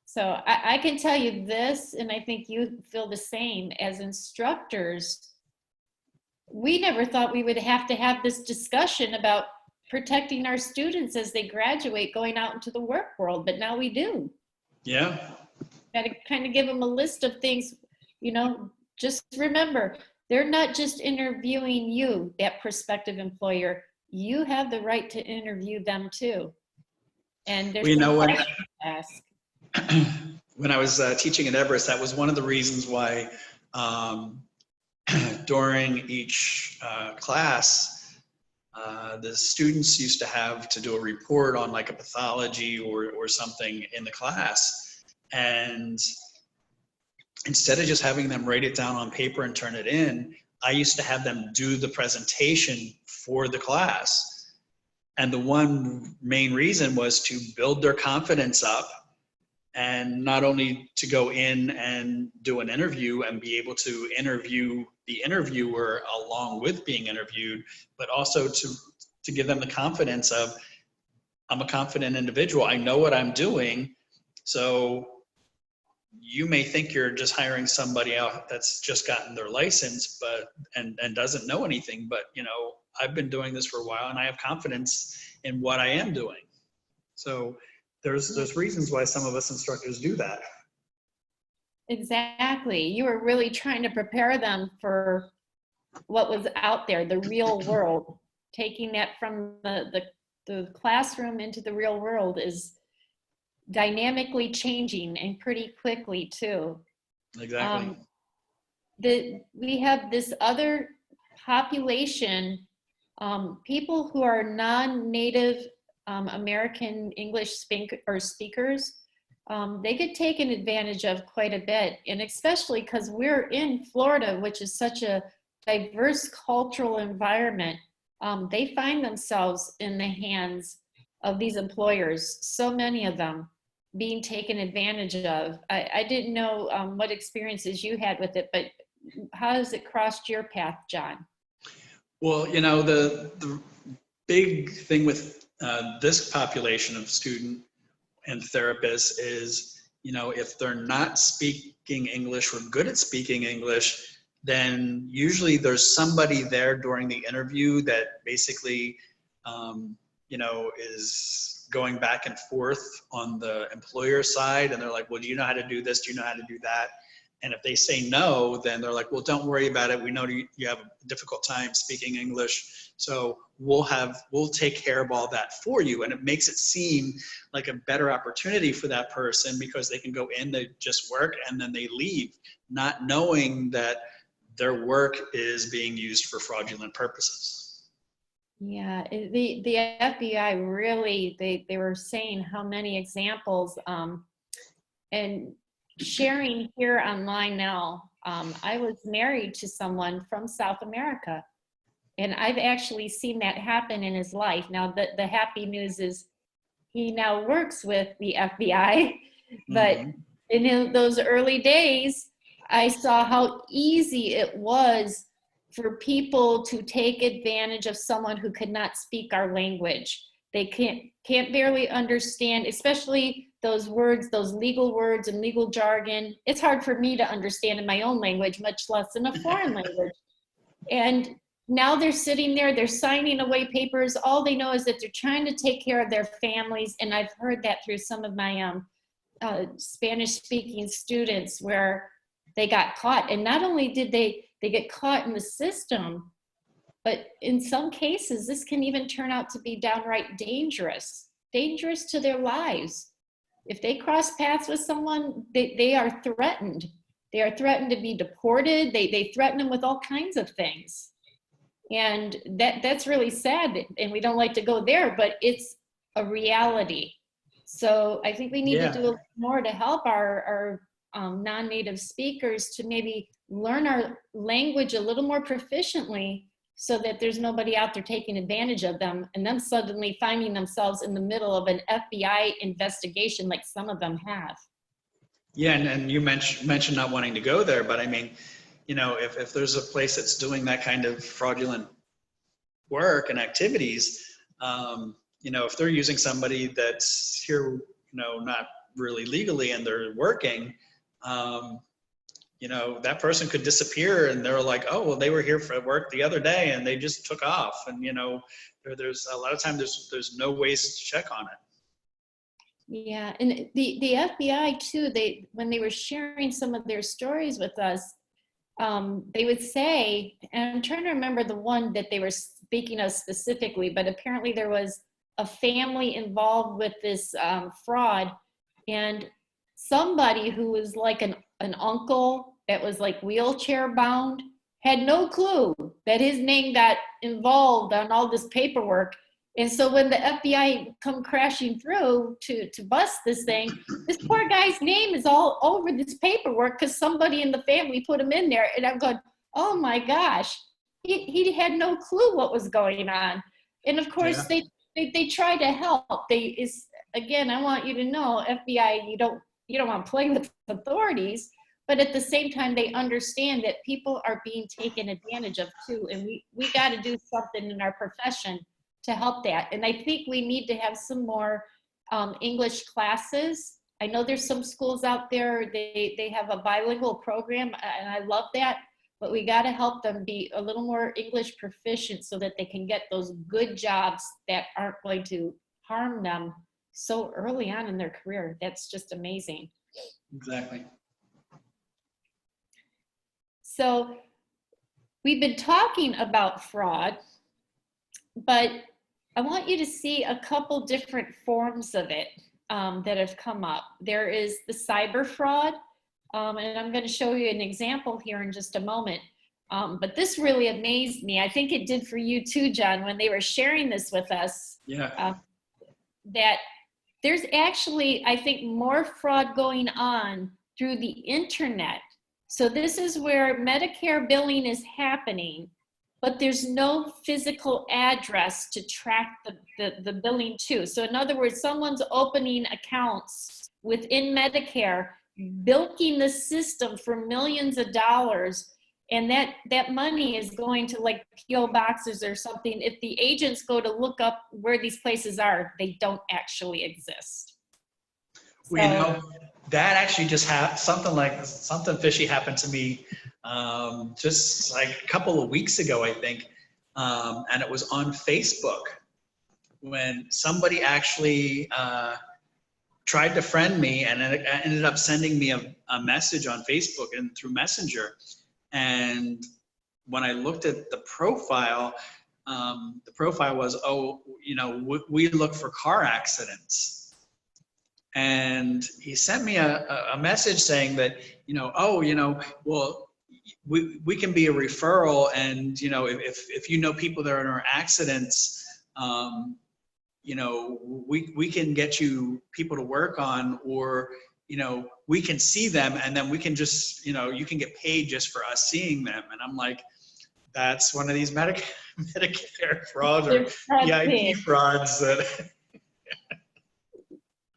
So I can tell you this, and I think you feel the same. As instructors, we never thought we would have to have this discussion about protecting our students as they graduate going out into the work world, but now we do. Yeah. Got to kind of give them a list of things, just remember, they're not just interviewing you, that prospective employer. You have the right to interview them too. And there's when I was teaching at Everest, that was one of the reasons why during each class, the students used to have to do a report on like a pathology or something in the class. And instead of just having them write it down on paper and turn it in, I used to have them do the presentation for the class. And the one main reason was to build their confidence up, and not only to go in and do an interview and be able to interview the interviewer along with being interviewed, but also to give them the confidence of, I'm a confident individual, I know what I'm doing. So you may think you're just hiring somebody out that's just gotten their license, and doesn't know anything, but I've been doing this for a while and I have confidence in what I am doing. So there's reasons why some of us instructors do that. Exactly. You were really trying to prepare them for what was out there, the real world. Taking that from the classroom into the real world is dynamically changing, and pretty quickly too. Exactly. We have this other population, people who are non-native American English speakers. They get taken advantage of quite a bit, and especially because we're in Florida, which is such a diverse cultural environment. They find themselves in the hands of these employers, so many of them being taken advantage of. I didn't know what experiences you had with it, but how has it crossed your path, John? Well, the big thing with this population of student and therapists is, if they're not speaking English or good at speaking English, then usually there's somebody there during the interview that basically, is going back and forth on the employer side. And they're like, well, do you know how to do this? Do you know how to do that? And if they say no, then they're like, well, don't worry about it. We know you have a difficult time speaking English. So we'll take care of all that for you. And it makes it seem like a better opportunity for that person, because they can go in, they just work, and then they leave, not knowing that their work is being used for fraudulent purposes. Yeah, the FBI really, they were saying how many examples, and sharing here online now. I was married to someone from South America, and I've actually seen that happen in his life. Now, the happy news is he now works with the FBI, but in those early days, I saw how easy it was for people to take advantage of someone who could not speak our language. They can't barely understand, especially those words, those legal words and legal jargon. It's hard for me to understand in my own language, much less in a foreign language. And now they're sitting there, they're signing away papers. All they know is that they're trying to take care of their families. And I've heard that through some of my Spanish speaking students where they got caught. And not only did they get caught in the system, but in some cases, this can even turn out to be downright dangerous to their lives. If they cross paths with someone, they are threatened. They are threatened to be deported. They threaten them with all kinds of things. And that's really sad. And we don't like to go there, but it's a reality. So I think we need to do a little more to help our non-native speakers to maybe learn our language a little more proficiently, so that there's nobody out there taking advantage of them and them suddenly finding themselves in the middle of an FBI investigation like some of them have. Yeah, and you mentioned not wanting to go there, but I mean, you know, if there's a place that's doing that kind of fraudulent work and activities, you know, if they're using somebody that's here, you know, not really legally and they're working, you know, that person could disappear and they're like, oh, well, they were here for work the other day and they just took off. And, you know, there's a lot of times there's no ways to check on it. Yeah, and the FBI too, when they were sharing some of their stories with us, they would say, and I'm trying to remember the one that they were speaking of specifically, but apparently there was a family involved with this fraud, and somebody who was like an uncle that was like wheelchair bound had no clue that his name got involved on all this paperwork. And so when the FBI come crashing through to bust this thing, this poor guy's name is all over this paperwork because somebody in the family put him in there. And I'm going, oh my gosh, he had no clue what was going on. And of course, they try to help. Again, I want you to know, FBI, you don't want to play with authorities, but at the same time, they understand that people are being taken advantage of too. And we got to do something in our profession to help that. And I think we need to have some more English classes. I know there's some schools out there, they have a bilingual program, and I love that, but we got to help them be a little more English proficient so that they can get those good jobs that aren't going to harm them so early on in their career. That's just amazing. Exactly. So we've been talking about fraud, but I want you to see a couple different forms of it that have come up. There is the cyber fraud, and I'm going to show you an example here in just a moment. But this really amazed me. I think it did for you too, John, when they were sharing this with us. Yeah. That there's actually, I think, more fraud going on through the internet. So this is where Medicare billing is happening, but there's no physical address to track the billing to. So in other words, someone's opening accounts within Medicare, bilking the system for millions of dollars, and that money is going to like PO boxes or something. If the agents go to look up where these places are, they don't actually exist. Well, you know, that actually just something fishy happened to me just like a couple of weeks ago, I think. And it was on Facebook when somebody actually tried to friend me, and it ended up sending me a message on Facebook and through Messenger. And when I looked at the profile was, oh, you know, we look for car accidents. And he sent me a message saying that, you know, oh, you know, well, we can be a referral, and, you know, if you know people that are in accidents, you know, we can get you people to work on, or, you know, we can see them, and then we can just, you know, you can get paid just for us seeing them. And I'm like, that's one of these Medicare frauds or EIP frauds that.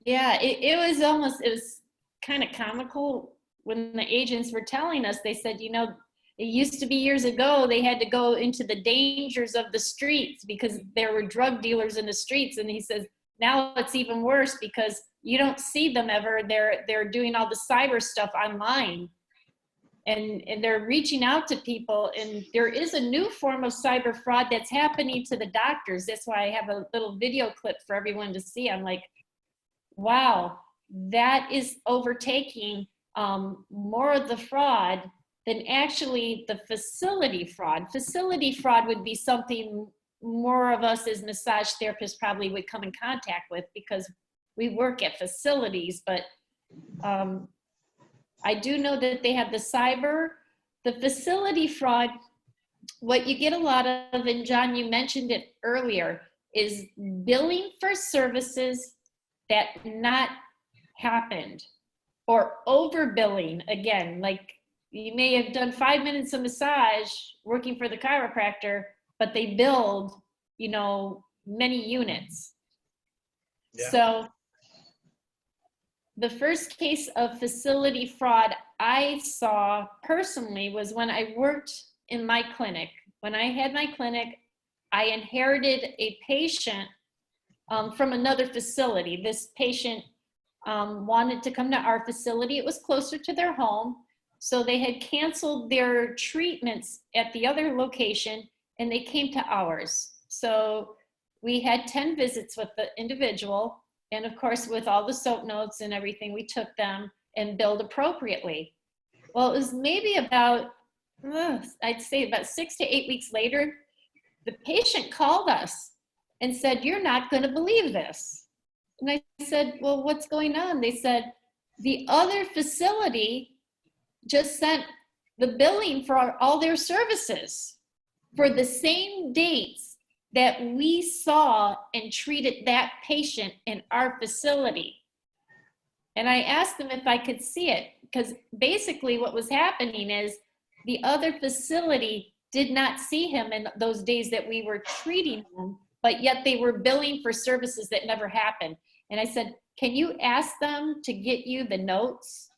Yeah, it was kind of comical when the agents were telling us. They said, you know, It used to be years ago, they had to go into the dangers of the streets because there were drug dealers in the streets. And he says, now it's even worse because you don't see them ever. They're doing all the cyber stuff online. And they're reaching out to people, and there is a new form of cyber fraud that's happening to the doctors. That's why I have a little video clip for everyone to see. I'm like, wow, that is overtaking more of the fraud than actually the facility fraud. Facility fraud would be something more of us as massage therapists probably would come in contact with because we work at facilities, but I do know that they have the cyber, the facility fraud. What you get a lot of, and John, you mentioned it earlier, is billing for services that not happened, or overbilling. Again, like you may have done 5 minutes of massage working for the chiropractor, but they billed, you know, many units. Yeah. So the first case of facility fraud I saw personally was when I worked in my clinic. When I had my clinic, I inherited a patient from another facility. This patient wanted to come to our facility. It was closer to their home. So they had canceled their treatments at the other location and they came to ours. So we had 10 visits with the individual. And of course, with all the soap notes and everything, we took them and billed appropriately. Well, it was maybe about, I'd say about 6 to 8 weeks later, the patient called us and said, "You're not going to believe this." And I said, "Well, what's going on?" They said, "The other facility just sent the billing for all their services for the same dates that we saw and treated that patient in our facility." And I asked them if I could see it, because basically what was happening is the other facility did not see him in those days that we were treating him, but yet they were billing for services that never happened. And I said, "Can you ask them to get you the notes,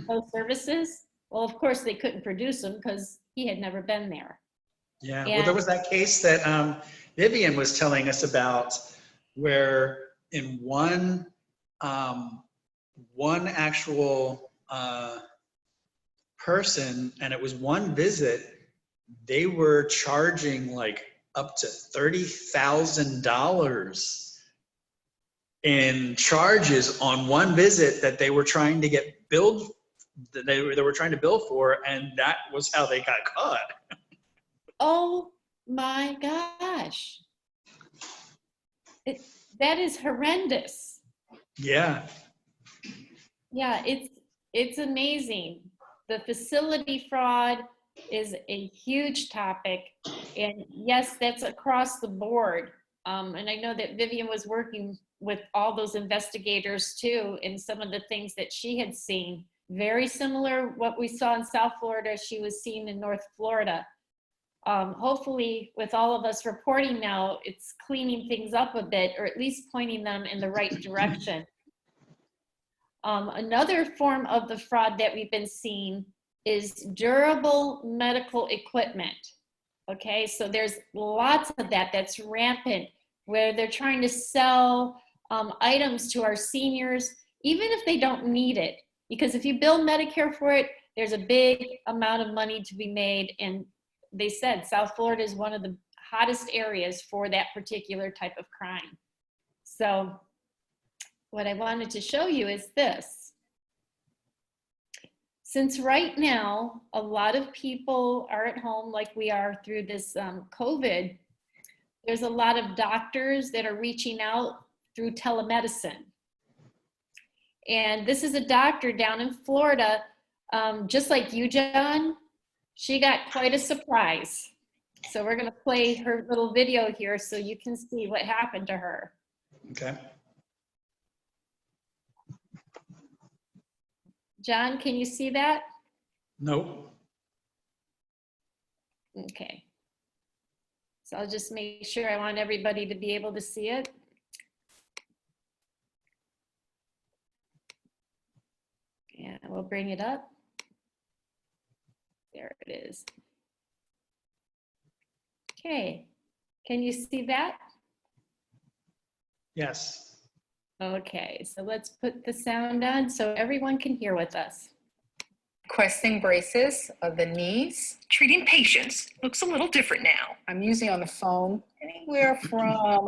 those services?" Well, of course they couldn't produce them because he had never been there. Yeah, well, there was that case that Vivian was telling us about, where in one actual person, and it was one visit, they were charging like up to $30,000 in charges on one visit that they were trying to get billed, that they were trying to bill for, and that was how they got caught. Oh my gosh. That is horrendous. Yeah. Yeah, it's amazing. The facility fraud is a huge topic. And yes, that's across the board. And I know that Vivian was working with all those investigators too, and some of the things that she had seen. Very similar what we saw in South Florida, she was seeing in North Florida. Hopefully with all of us reporting now, it's cleaning things up a bit, or at least pointing them in the right direction. Another form of the fraud that we've been seeing is durable medical equipment. Okay, so there's lots of that that's rampant, where they're trying to sell items to our seniors, even if they don't need it. Because if you bill Medicare for it, there's a big amount of money to be made. And they said South Florida is one of the hottest areas for that particular type of crime. So what I wanted to show you is this. Since right now, a lot of people are at home like we are through this COVID, there's a lot of doctors that are reaching out through telemedicine. And this is a doctor down in Florida, just like you, John. She got quite a surprise. So we're gonna play her little video here so you can see what happened to her. Okay. John, can you see that? Nope. Okay. So I'll just make sure, I want everybody to be able to see it. Yeah, we'll bring it up. There it is. Okay, can you see that? Yes. Okay, so let's put the sound on so everyone can hear with us. Requesting braces of the knees. Treating patients looks a little different now. I'm usually on the phone anywhere from,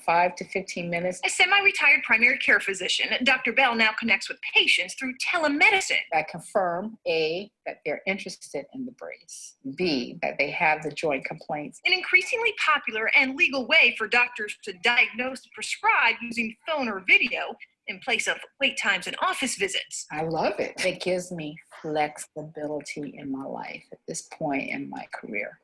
5 to 15 minutes. As semi-retired primary care physician, Dr. Bell now connects with patients through telemedicine. I confirm, A, that they're interested in the brace. B, that they have the joint complaints. An increasingly popular and legal way for doctors to diagnose and prescribe using phone or video in place of wait times and office visits. I love it. It gives me flexibility in my life at this point in my career.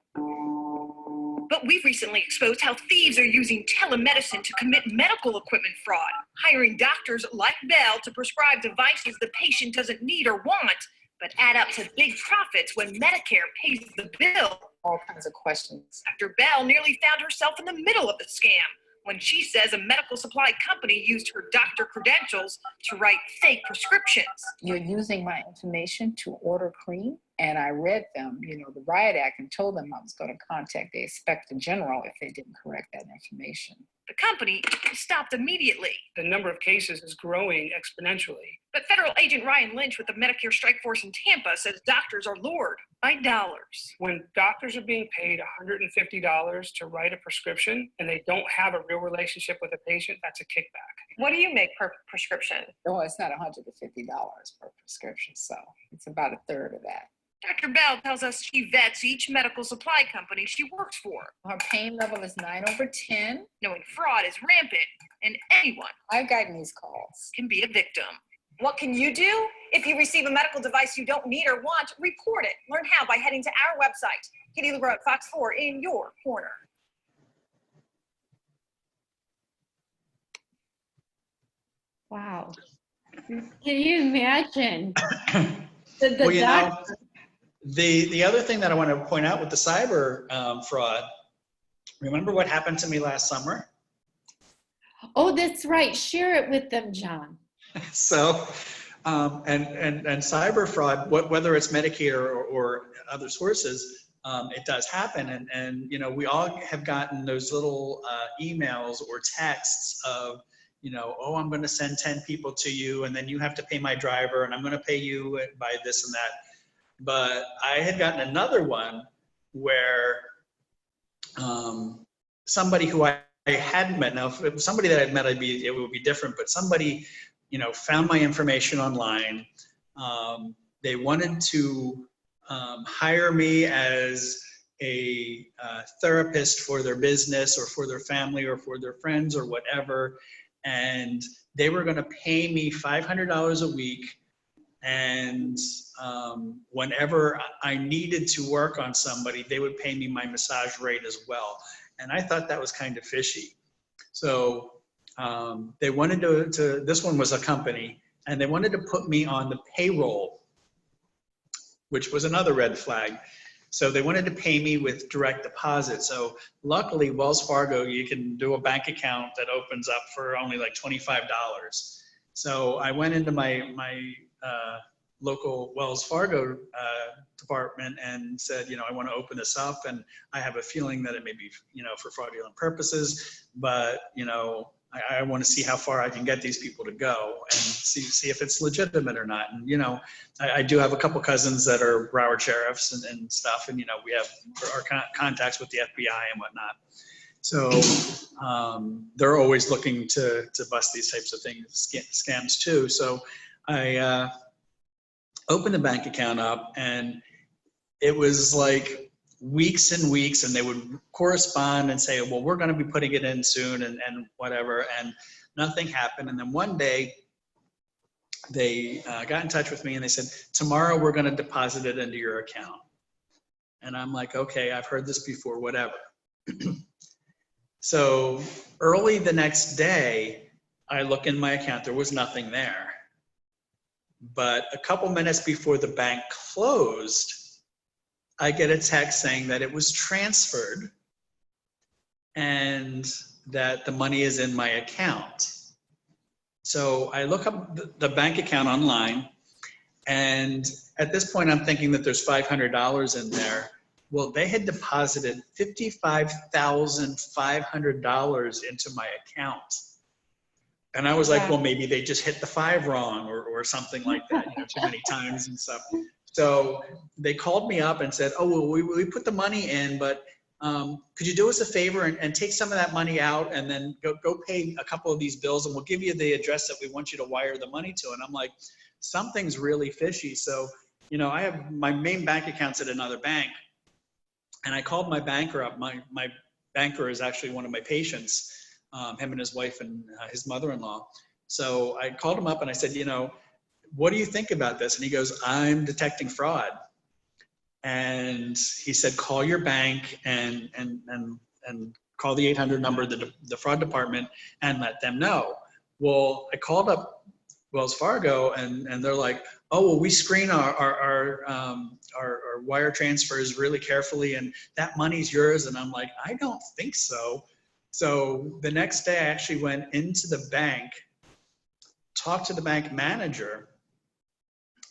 But we've recently exposed how thieves are using telemedicine to commit medical equipment fraud, hiring doctors like Bell to prescribe devices the patient doesn't need or want, but add up to big profits when Medicare pays the bill. All kinds of questions. Dr. Bell nearly found herself in the middle of the scam when she says a medical supply company used her doctor credentials to write fake prescriptions. You're using my information to order cream, and I read them, the Riot Act, and told them I was going to contact the Inspector General if they didn't correct that information. The company stopped immediately. The number of cases is growing exponentially. But federal agent Ryan Lynch with the Medicare strike force in Tampa says doctors are lured by dollars. When doctors are being paid $150 to write a prescription and they don't have a real relationship with a patient, that's a kickback. What do you make per prescription? No, it's not $150 per prescription, so it's about a third of that. Dr. Bell tells us she vets each medical supply company she works for. Her pain level is 9/10. Knowing fraud is rampant and anyone I've gotten these calls. can be a victim. What can you do? If you receive a medical device you don't need or want, report it. Learn how by heading to our website. Kitty LeBrow at Fox 4 in your corner. Wow. Can you imagine? Well, the other thing that I want to point out with the cyber fraud, remember what happened to me last summer? Oh, that's right. Share it with them, John. So, and cyber fraud, whether it's Medicare or other sources, it does happen. And we all have gotten those little emails or texts of, oh, I'm going to send 10 people to you, and then you have to pay my driver, and I'm going to pay you by this and that. But I had gotten another one where somebody who I hadn't met, now if it was somebody that I'd met, it would be different, but somebody, found my information online. They wanted to hire me as a therapist for their business or for their family or for their friends or whatever. And they were going to pay me $500 a week. And whenever I needed to work on somebody, they would pay me my massage rate as well. And I thought that was kind of fishy. So they wanted to, this one was a company, and they wanted to put me on the payroll, which was another red flag. So they wanted to pay me with direct deposit. So luckily, Wells Fargo, you can do a bank account that opens up for only like $25. So I went into my local Wells Fargo department and said, I want to open this up, and I have a feeling that it may be, for fraudulent purposes, but, I want to see how far I can get these people to go and see if it's legitimate or not. And, I do have a couple cousins that are Broward sheriffs and stuff. And, we have our contacts with the FBI and whatnot. So they're always looking to bust these types of things, scams too. So I opened the bank account up, and it was like weeks and weeks, and they would correspond and say, well, we're going to be putting it in soon and whatever, and nothing happened. And then one day they got in touch with me and they said, tomorrow we're going to deposit it into your account. And I'm like, okay, I've heard this before, whatever. So early the next day, I look in my account, there was nothing there. But a couple minutes before the bank closed, I get a text saying that it was transferred and that the money is in my account. So I look up the bank account online, And at this point, I'm thinking that there's $500 in there. Well, they had deposited $55,500 into my account. And I was like, well, maybe they just hit the 5 wrong or something like that, too many times and stuff. So they called me up and said, oh, well, we put the money in, but could you do us a favor and take some of that money out and then go pay a couple of these bills and we'll give you the address that we want you to wire the money to. And I'm like, something's really fishy. So, I have my main bank accounts at another bank. And I called my banker up. My banker is actually one of my patients, him and his wife and his mother-in-law. So I called him up and I said, what do you think about this? And he goes, I'm detecting fraud. And he said, call your bank and call the 800 number, the fraud department, and let them know. Well, I called up Wells Fargo and they're like, oh, well, we screen our wire transfers really carefully and that money's yours. And I'm like, I don't think so. So the next day I actually went into the bank, talked to the bank manager,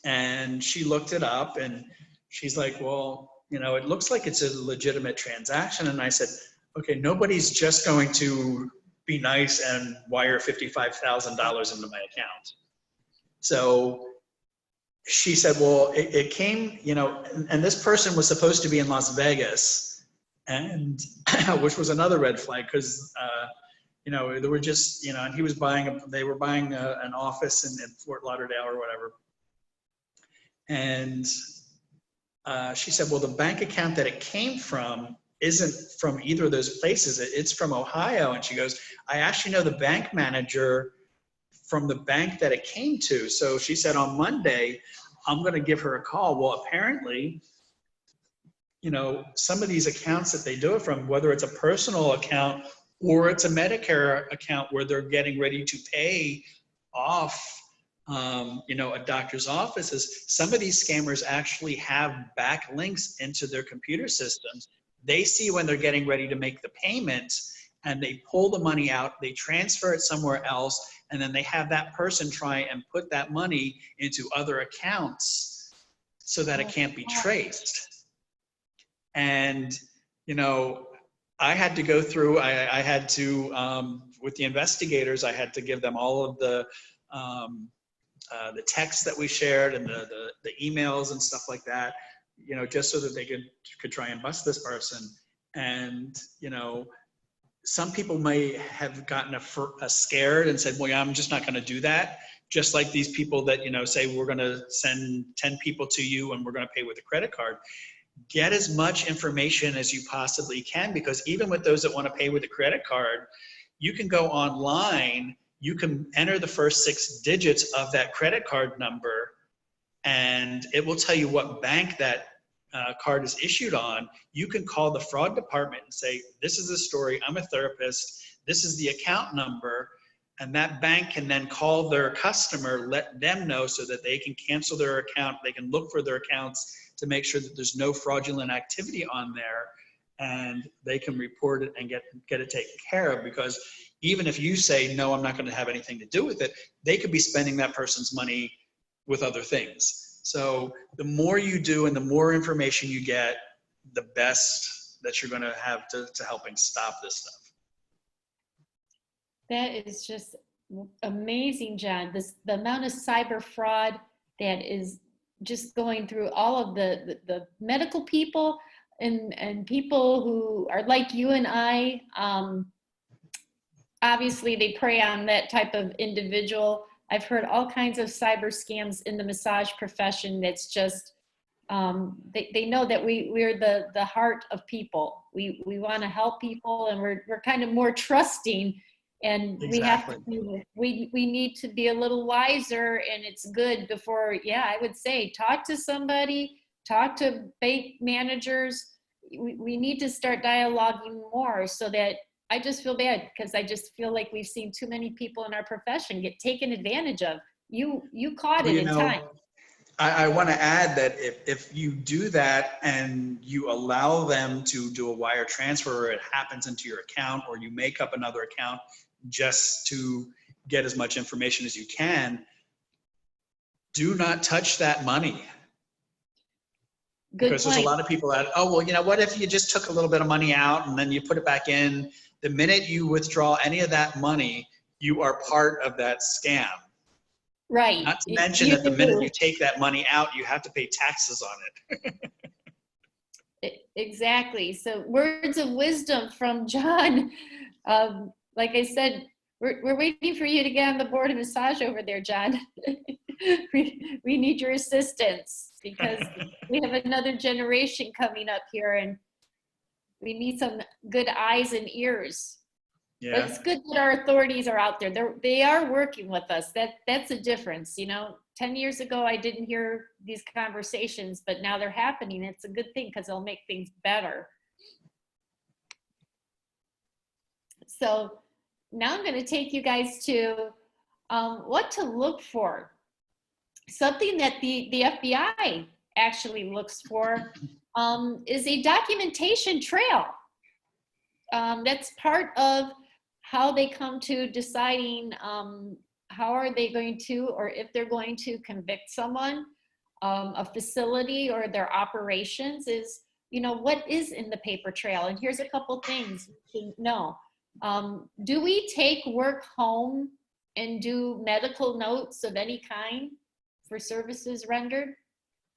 and she looked it up and she's like, well, it looks like it's a legitimate transaction. And I said, okay, nobody's just going to be nice and wire $55,000 into my account. So she said, well, it came, and this person was supposed to be in Las Vegas, and which was another red flag because, they were just, and he was they were buying an office in Fort Lauderdale or whatever. And she said, well, the bank account that it came from isn't from either of those places. It's from Ohio. And she goes, I actually know the bank manager from the bank that it came to. So she said, on Monday, I'm going to give her a call. Well, apparently, some of these accounts that they do it from, whether it's a personal account or it's a Medicare account where they're getting ready to pay off, a doctor's offices, some of these scammers actually have backlinks into their computer systems. They see when they're getting ready to make the payment and they pull the money out, they transfer it somewhere else, and then they have that person try and put that money into other accounts so that it can't be traced. And, I had to go through, I had to, with the investigators, I had to give them all of the texts that we shared and the emails and stuff like that, just so that they could try and bust this person. And, some people may have gotten a scared and said, well, yeah, I'm just not going to do that. Just like these people that, say we're going to send 10 people to you and we're going to pay with a credit card. Get as much information as you possibly can, because even with those that want to pay with a credit card, you can go online, you can enter the first 6 digits of that credit card number, and it will tell you what bank that card is issued on. You can call the fraud department and say, this is the story, I'm a therapist, this is the account number, and that bank can then call their customer, let them know so that they can cancel their account, they can look for their accounts to make sure that there's no fraudulent activity on there, and they can report it and get it taken care of. Because even if you say, no, I'm not going to have anything to do with it, they could be spending that person's money with other things. So the more you do and the more information you get, the best that you're going to have to helping stop this stuff. That is just amazing, John. The amount of cyber fraud that is just going through all of the medical people and people who are like you and I. Obviously, they prey on that type of individual. I've heard all kinds of cyber scams in the massage profession. That's just, they know that we're the heart of people. We want to help people, and we're kind of more trusting, and Exactly. we need to be a little wiser, and it's good before, I would say, talk to somebody, talk to bank managers. We need to start dialoguing more, so that I just feel bad, because I just feel like we've seen too many people in our profession get taken advantage of. You caught it in time. I want to add that if you do that and you allow them to do a wire transfer, or it happens into your account, or you make up another account just to get as much information as you can, do not touch that money. Good Because there's a point. lot of people that, oh, well, you know, what if you just took a little bit of money out and then you put it back in? The minute you withdraw any of that money, you are part of that scam. Right. Not to mention that the minute you take that money out, you have to pay taxes on it. Exactly. So words of wisdom from John. Like I said, we're waiting for you to get on the board of massage over there, John. we need your assistance because we have another generation coming up here and we need some good eyes and ears. But Yeah. it's good that our authorities are out there. They are working with us. That's a difference. You know, 10 years ago, I didn't hear these conversations, but now they're happening. It's a good thing because they'll make things better. So now I'm going to take you guys to what to look for. Something that the FBI actually looks for is a documentation trail. That's part of how they come to deciding how are they going to, or if they're going to convict someone, a facility or their operations is, you know, what is in the paper trail? And here's a couple things you should know. Do we take work home and do medical notes of any kind for services rendered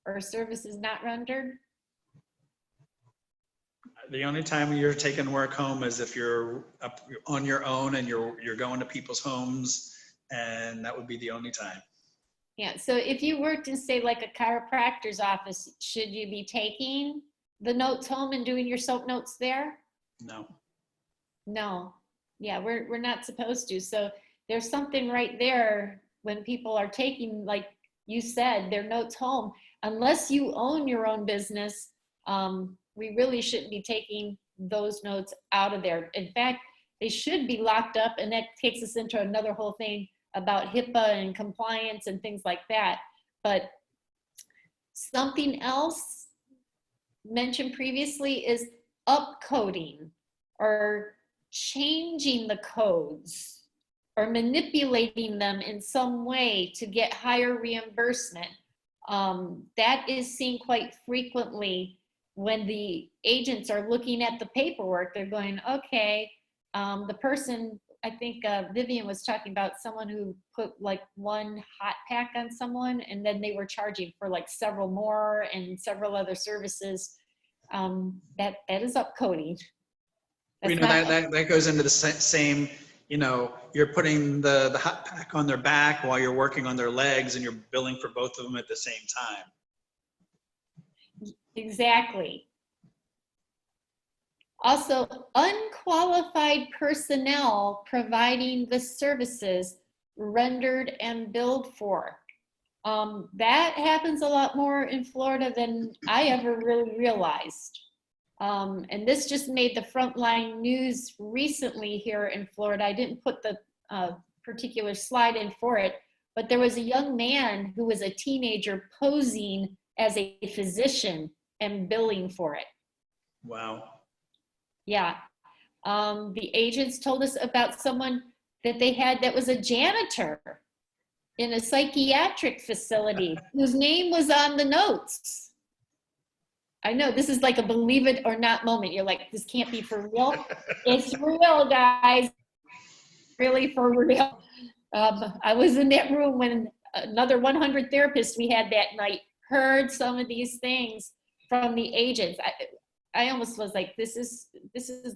or services not rendered? The only time you're taking work home is if you're up on your own and you're going to people's homes, and that would be the only time. Yeah, so if you worked in, say, like a chiropractor's office, should you be taking the notes home and doing your soap notes there? No. No. Yeah, we're not supposed to. So there's something right there when people are taking, like you said, their notes home. Unless you own your own business, we really shouldn't be taking those notes out of there. In fact, they should be locked up, and that takes us into another whole thing about HIPAA and compliance and things like that. But something else mentioned previously is upcoding or changing the codes or manipulating them in some way to get higher reimbursement. That is seen quite frequently when the agents are looking at the paperwork. They're going, okay, the person, I think Vivian was talking about someone who put like one hot pack on someone and then they were charging for like several more and several other services. That is upcoding. You know, that goes into the same, you know, you're putting the hot pack on their back while you're working on their legs and you're billing for both of them at the same time. Exactly. Also, unqualified personnel providing the services rendered and billed for. That happens a lot more in Florida than I ever really realized. And this just made the frontline news recently here in Florida. I didn't put the particular slide in for it, but there was a young man who was a teenager posing as a physician and billing for it. Wow. Yeah. The agents told us about someone that they had that was a janitor in a psychiatric facility whose name was on the notes. I know this is like a believe it or not moment. You're like, this can't be for real. It's real, guys. Really for real. I was in that room when another 100 therapists we had that night heard some of these things from the agents. I almost was like, this is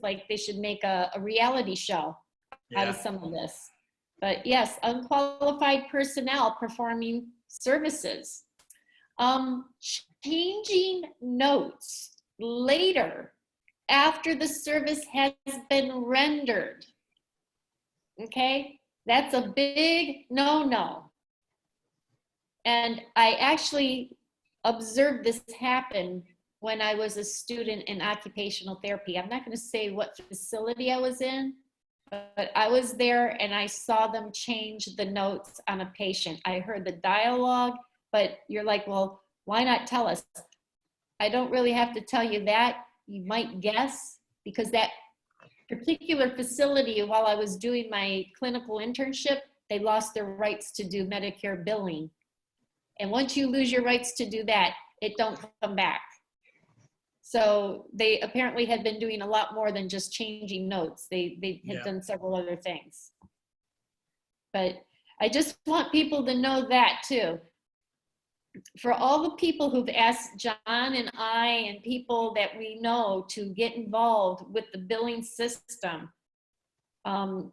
like they should make a reality show out of some of this. But yes, unqualified personnel performing services. Changing notes later after the service has been rendered. Okay, that's a big no-no. And I actually observed this happen when I was a student in occupational therapy. I'm not going to say what facility I was in, but I was there and I saw them change the notes on a patient. I heard the dialogue, but you're like, well, why not tell us? I don't really have to tell you that. You might guess, because that particular facility, while I was doing my clinical internship, they lost their rights to do Medicare billing. And once you lose your rights to do that, it don't come back. So they apparently had been doing a lot more than just changing notes. They had done several other things. But I just want people to know that too. For all the people who've asked John and I and people that we know to get involved with the billing system, I'm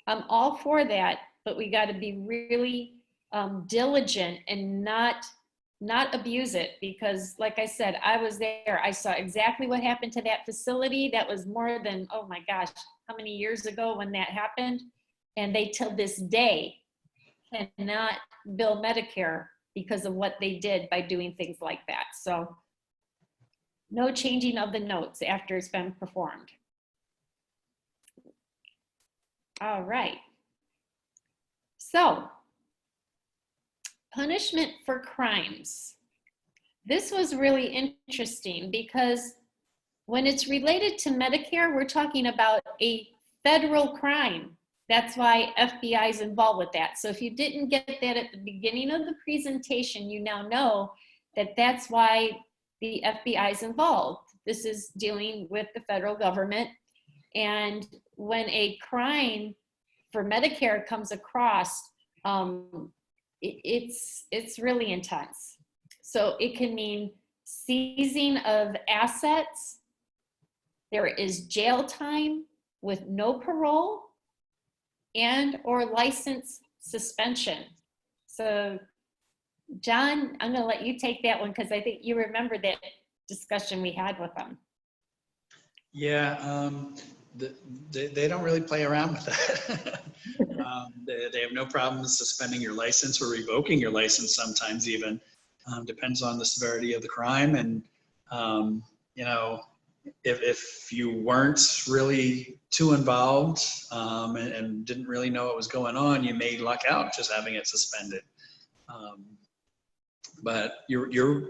all for that, but we got to be really diligent and not abuse it, because like I said, I was there. I saw exactly what happened to that facility. That was more than, oh my gosh, how many years ago when that happened? And they till this day cannot bill Medicare because of what they did by doing things like that. So no changing of the notes after it's been performed. All right. So punishment for crimes. This was really interesting because when it's related to Medicare, we're talking about a federal crime. That's why FBI is involved with that. So if you didn't get that at the beginning of the presentation, you now know that that's why the FBI is involved. This is dealing with the federal government. And when a crime for Medicare comes across, it's really intense. So it can mean seizing of assets. There is jail time with no parole and or license suspension. So John, I'm gonna let you take that one because I think you remember that discussion we had with them. Yeah, they don't really play around with that. They have no problem suspending your license or revoking your license sometimes even. Depends on the severity of the crime. And, you know, if you weren't really too involved and didn't really know what was going on, you may luck out just having it suspended. But you're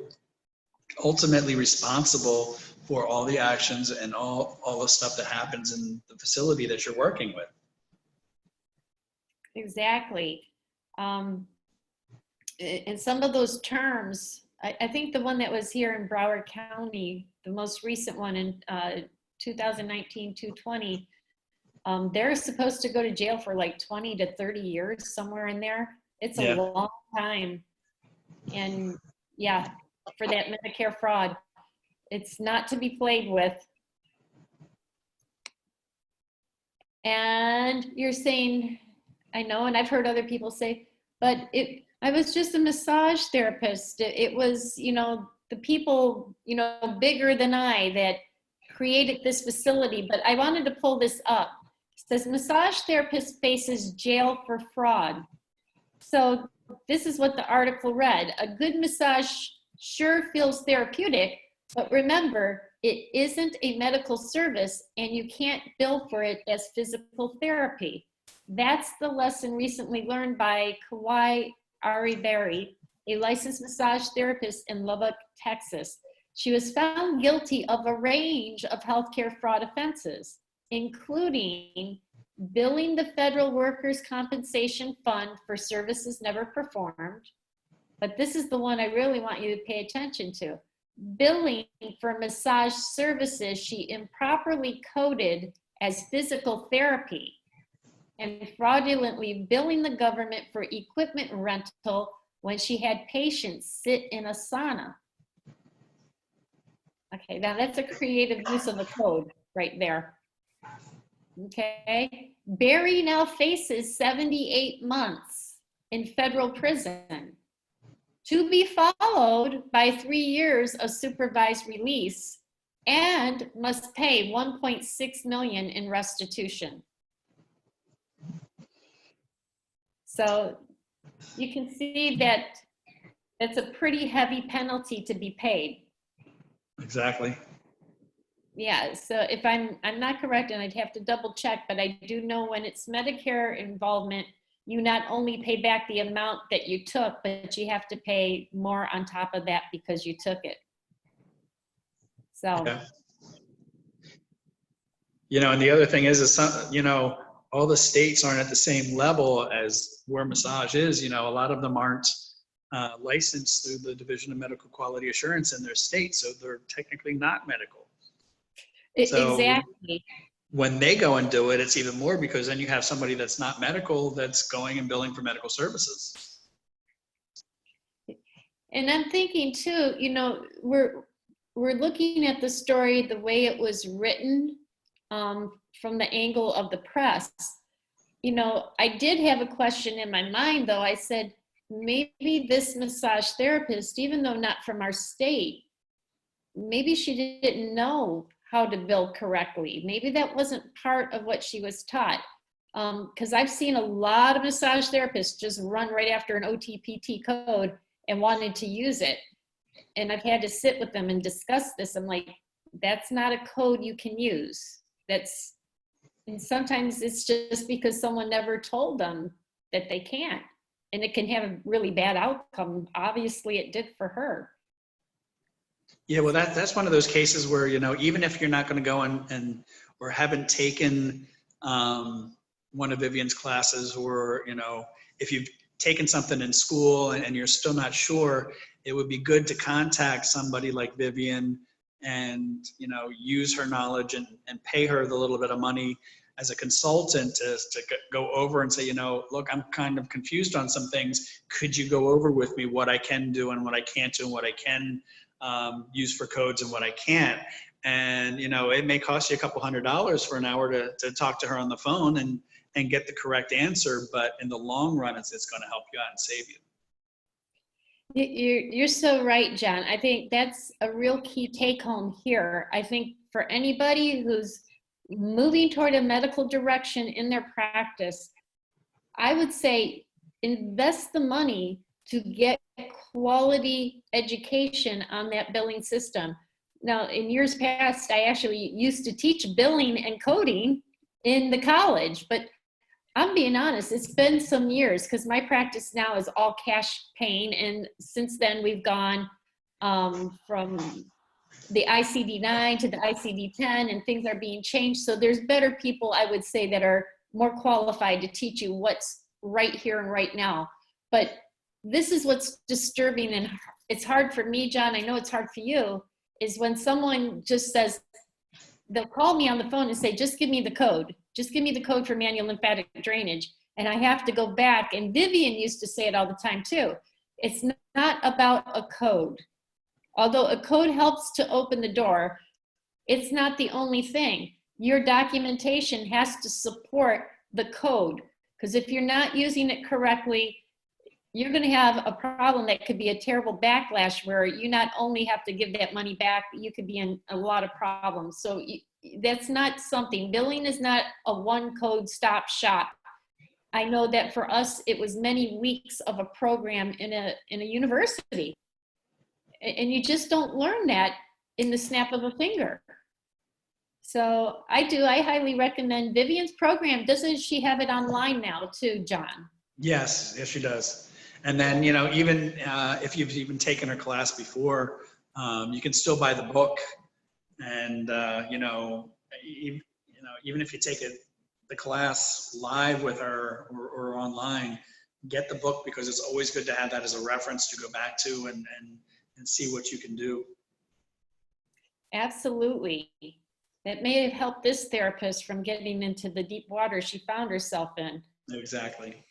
ultimately responsible for all the actions and all the stuff that happens in the facility that you're working with. Exactly. And some of those terms, I think the one that was here in Broward County, the most recent one in 2019-220, they're supposed to go to jail for like 20 to 30 years, somewhere in there. It's a long time. And yeah, for that Medicare fraud, it's not to be played with. And you're saying, I know, and I've heard other people say, but I was just a massage therapist. It was, you know, the people, you know, bigger than I that created this facility. But I wanted to pull this up. It says massage therapist faces jail for fraud. So this is what the article read. A good massage sure feels therapeutic, but remember, it isn't a medical service and you can't bill for it as physical therapy. That's the lesson recently learned by Kawai Ariberry, a licensed massage therapist in Lubbock, Texas. She was found guilty of a range of healthcare fraud offenses, including billing the Federal Workers' Compensation Fund for services never performed. But this is the one I really want you to pay attention to. Billing for massage services she improperly coded as physical therapy, and fraudulently billing the government for equipment rental when she had patients sit in a sauna. Okay, now that's a creative use of the code right there. Okay, Barry now faces 78 months in federal prison, to be followed by 3 years of supervised release, and must pay $1.6 million in restitution. So you can see that it's a pretty heavy penalty to be paid. Exactly. Yeah, so if I'm not correct, and I'd have to double check, but I do know when it's Medicare involvement, you not only pay back the amount that you took, but you have to pay more on top of that because you took it. So. Yeah. You know, and the other thing is some, you know, all the states aren't at the same level as where massage is. You know, a lot of them aren't licensed through the Division of Medical Quality Assurance in their state, so they're technically not medical. So Exactly. when they go and do it, it's even more, because then you have somebody that's not medical that's going and billing for medical services. And I'm thinking too, you know, we're looking at the story the way it was written, from the angle of the press. You know, I did have a question in my mind though. I said, maybe this massage therapist, even though not from our state, maybe she didn't know how to bill correctly. Maybe that wasn't part of what she was taught. Because I've seen a lot of massage therapists just run right after an OTPT code and wanted to use it. And I've had to sit with them and discuss this. I'm like, that's not a code you can use. And sometimes it's just because someone never told them that they can't. And it can have a really bad outcome. Obviously it did for her. Yeah, well, that's one of those cases where, you know, even if you're not going to go and or haven't taken one of Vivian's classes, or, you know, if you've taken something in school and you're still not sure, it would be good to contact somebody like Vivian and, you know, use her knowledge and pay her the little bit of money as a consultant to go over and say, you know, look, I'm kind of confused on some things. Could you go over with me what I can do and what I can't do and what I can use for codes and what I can't? And, you know, it may cost you a couple $100s for an hour to talk to her on the phone and get the correct answer. But in the long run, it's going to help you out and save you. You're so right, John. I think that's a real key take home here. I think for anybody who's moving toward a medical direction in their practice, I would say invest the money to get quality education on that billing system. Now, in years past, I actually used to teach billing and coding in the college, but I'm being honest, it's been some years because my practice now is all cash paying. And since then we've gone from the ICD-9 to the ICD-10 and things are being changed. So there's better people, I would say, that are more qualified to teach you what's right here and right now. But this is what's disturbing, and it's hard for me, John, I know it's hard for you, is when someone just says, they'll call me on the phone and say, just give me the code. Just give me the code for manual lymphatic drainage. And I have to go back. And Vivian used to say it all the time too. It's not about a code. Although a code helps to open the door, it's not the only thing. Your documentation has to support the code. Because if you're not using it correctly, you're going to have a problem that could be a terrible backlash where you not only have to give that money back, but you could be in a lot of problems. So that's not something. Billing is not a one code stop shop. I know that for us, it was many weeks of a program in a university. And you just don't learn that in the snap of a finger. So I highly recommend Vivian's program. Doesn't she have it online now too, John? Yes, she does. And then, you know, even if you've even taken her class before, you can still buy the book. And, even if you take the class live with her or online, get the book, because it's always good to have that as a reference to go back to and see what you can do. Absolutely. That may have helped this therapist from getting into the deep water she found herself in. Exactly.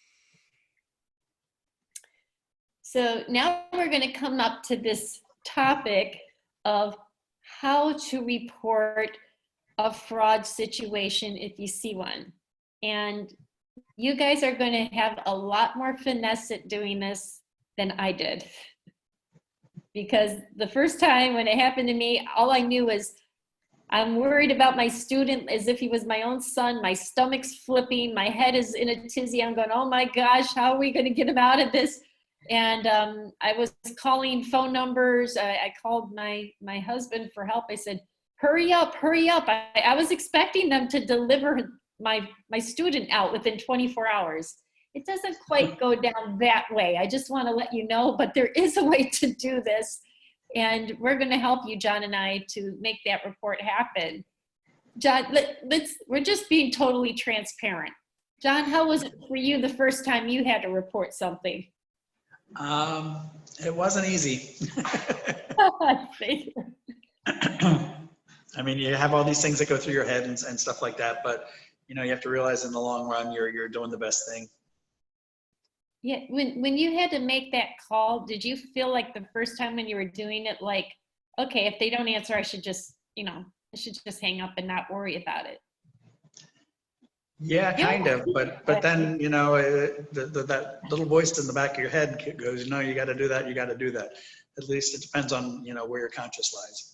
So now we're going to come up to this topic of how to report a fraud situation if you see one. And you guys are going to have a lot more finesse at doing this than I did. Because the first time when it happened to me, all I knew was I'm worried about my student as if he was my own son. My stomach's flipping. My head is in a tizzy. I'm going, oh my gosh, how are we going to get him out of this? And I was calling phone numbers. I called my husband for help. I said, hurry up, hurry up. I was expecting them to deliver my student out within 24 hours. It doesn't quite go down that way. I just want to let you know, but there is a way to do this. And we're going to help you, John and I, to make that report happen. John, we're just being totally transparent. John, how was it for you the first time you had to report something? It wasn't easy. I think. I mean, you have all these things that go through your head and stuff like that, but you know, you have to realize in the long run, you're doing the best thing. Yeah, when you had to make that call, did you feel like the first time when you were doing it, like, okay, if they don't answer, I should just, you know, I should just hang up and not worry about it? Yeah, kind of, but then, you know, that little voice in the back of your head goes, no, you got to do that, you got to do that. At least it depends on, you know, where your conscience lies.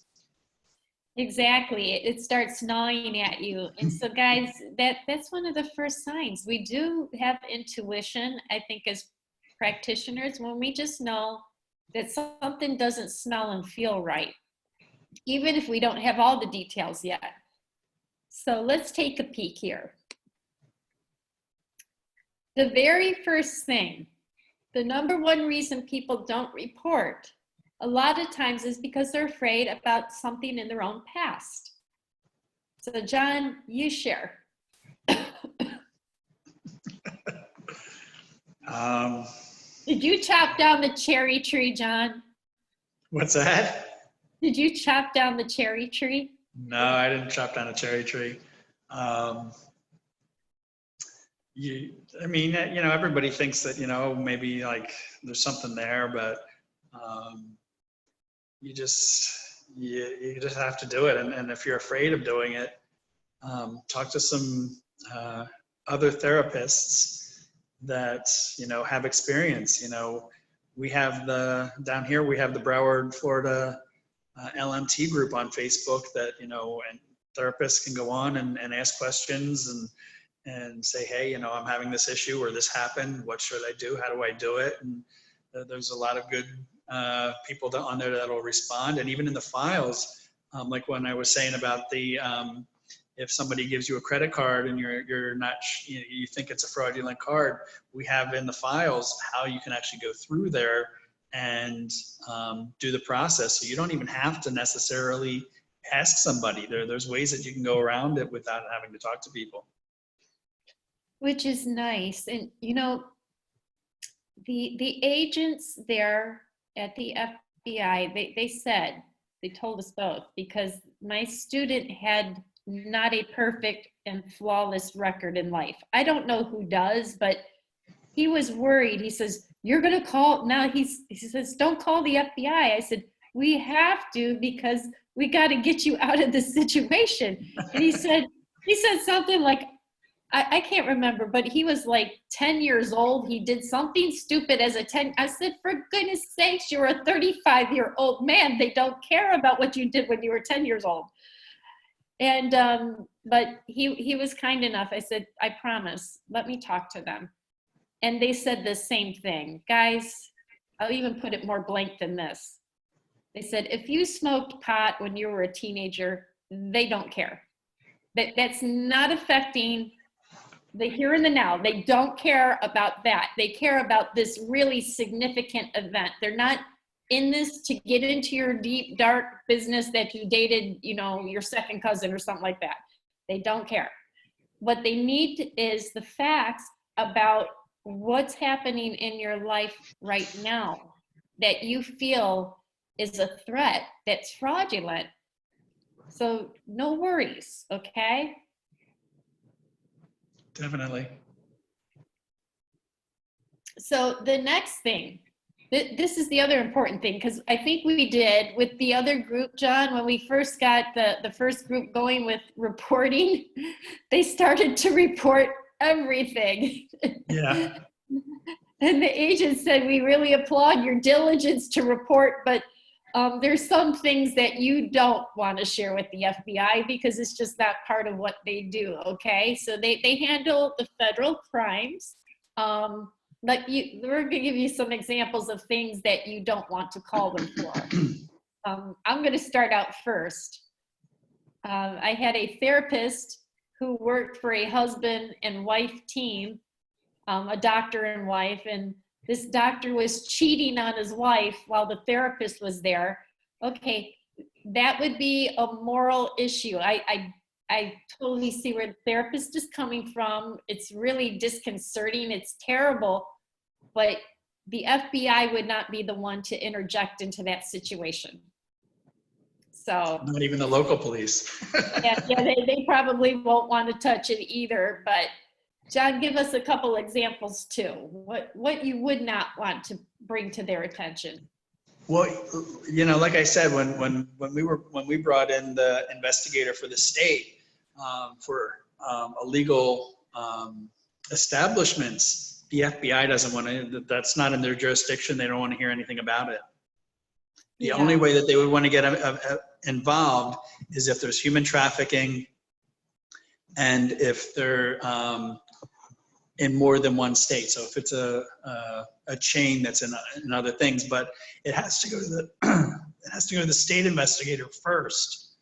Exactly. It starts gnawing at you. And so guys, that's one of the first signs. We do have intuition, I think, as practitioners, when we just know that something doesn't smell and feel right, even if we don't have all the details yet. So let's take a peek here. The very first thing, the number one reason people don't report a lot of times is because they're afraid about something in their own past. So John, you share. Did you chop down the cherry tree, John? What's that? Did you chop down the cherry tree? No, I didn't chop down a cherry tree. I mean, you know, everybody thinks that, you know, maybe like there's something there, but you just have to do it. And if you're afraid of doing it, talk to some other therapists that, you know, have experience. You know, we have down here, we have the Broward, Florida LMT group on Facebook that, you know, and therapists can go on and ask questions and say, hey, you know, I'm having this issue or this happened. What should I do? How do I do it? And there's a lot of good people on there that will respond. And even in the files, like when I was saying about the, if somebody gives you a credit card and you're not, you think it's a fraudulent card, we have in the files how you can actually go through there and do the process. So you don't even have to necessarily ask somebody. There's ways that you can go around it without having to talk to people. Which is nice. And you know, the agents there at the FBI, they told us both, because my student had not a perfect and flawless record in life. I don't know who does, but he was worried. He says, you're going to call now. He says, don't call the FBI. I said, we have to, because we got to get you out of this situation. And he said something like, I can't remember, but he was like 10 years old. He did something stupid as a 10. I said, for goodness sakes, you're a 35-year-old man. They don't care about what you did when you were 10 years old. And, but he was kind enough. I said, I promise, let me talk to them. And they said the same thing. Guys, I'll even put it more blank than this. They said, if you smoked pot when you were a teenager, they don't care. That's not affecting the here and the now. They don't care about that. They care about this really significant event. They're not in this to get into your deep, dark business that you dated, you know, your second cousin or something like that. They don't care. What they need is the facts about what's happening in your life right now that you feel is a threat that's fraudulent. So no worries, okay? Definitely. So the next thing, this is the other important thing, because I think we did with the other group, John, when we first got the first group going with reporting, they started to report everything. Yeah. And the agent said, we really applaud your diligence to report, but there's some things that you don't want to share with the FBI because it's just not part of what they do, okay? So they handle the federal crimes. But we're going to give you some examples of things that you don't want to call them for. I'm going to start out first. I had a therapist who worked for a husband and wife team, a doctor and wife, and this doctor was cheating on his wife while the therapist was there. Okay, that would be a moral issue. I totally see where the therapist is coming from. It's really disconcerting. It's terrible, but the FBI would not be the one to interject into that situation. So Not even the local police. yeah, they probably won't want to touch it either. But John, give us a couple examples too. What you would not want to bring to their attention. Well, you know, like I said, when we brought in the investigator for the state for illegal establishments, the FBI doesn't want to. That's not in their jurisdiction. They don't want to hear anything about it. The only way that they would want to get involved is if there's human trafficking and if they're in more than one state. So if it's a chain that's in other things, but it has to go to the state investigator first.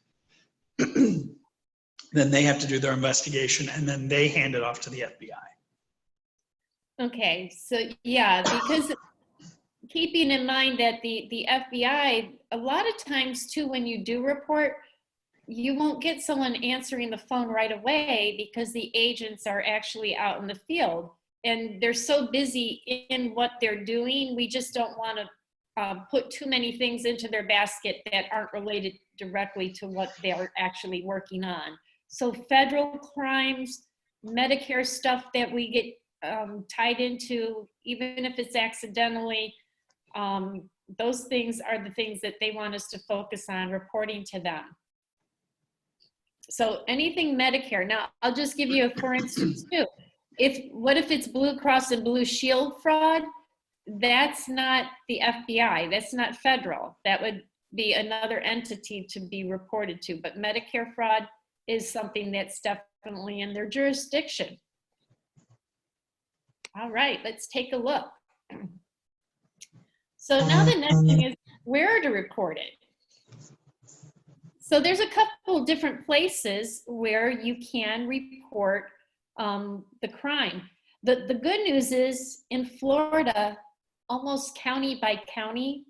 Then they have to do their investigation and then they hand it off to the FBI. Okay, so yeah, because keeping in mind that the FBI, a lot of times too, when you do report, you won't get someone answering the phone right away because the agents are actually out in the field and they're so busy in what they're doing. We just don't want to put too many things into their basket that aren't related directly to what they're actually working on. So federal crimes, Medicare stuff that we get tied into, even if it's accidentally, those things are the things that they want us to focus on reporting to them. So anything Medicare. Now, I'll just give you a for instance too. What if it's Blue Cross and Blue Shield fraud? That's not the FBI. That's not federal. That would be another entity to be reported to. But Medicare fraud is something that's definitely in their jurisdiction. All right, let's take a look. So now the next thing is where to report it. So there's a couple different places where you can report the crime. The good news is in Florida, almost county by county,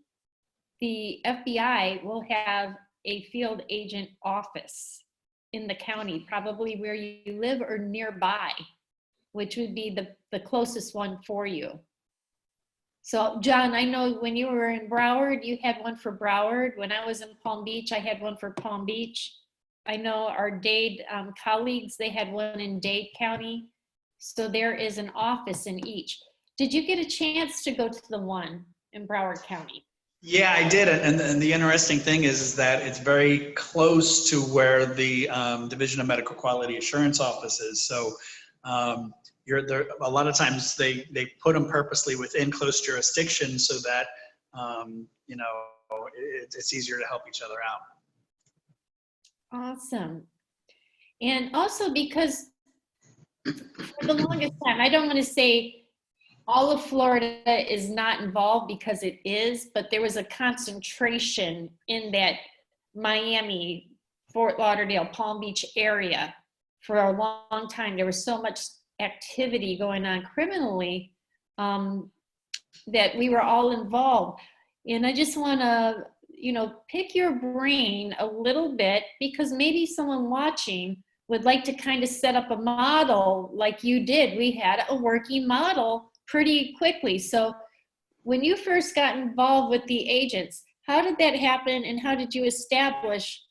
the FBI will have a field agent office in the county, probably where you live or nearby, which would be the closest one for you. So John, I know when you were in Broward, you had one for Broward. When I was in Palm Beach, I had one for Palm Beach. I know our Dade colleagues, they had one in Dade County. So there is an office in each. Did you get a chance to go to the one in Broward County? Yeah, I did. And the interesting thing is that it's very close to where the Division of Medical Quality Assurance office is. So you're there, a lot of times they put them purposely within close jurisdiction so that, you know, it's easier to help each other out. Awesome. And also because for the longest time, I don't want to say all of Florida is not involved because it is, but there was a concentration in that Miami, Fort Lauderdale, Palm Beach area for a long time. There was so much activity going on criminally that we were all involved. And I just want to, you know, pick your brain a little bit because maybe someone watching would like to kind of set up a model like you did. We had a working model pretty quickly. So when you first got involved with the agents, how did that happen and how did you establish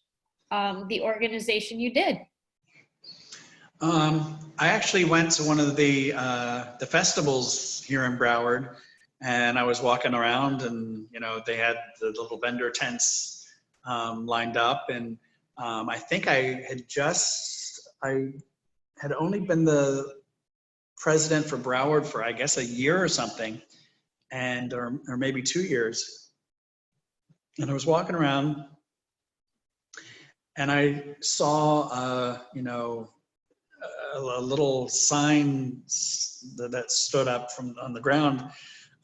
the organization you did? I actually went to one of the festivals here in Broward, and I was walking around, and you know they had the little vendor tents lined up, and I think I had only been the president for Broward for I guess a year or something, and or maybe 2 years, and I was walking around, and I saw you know. A little sign that stood up on the ground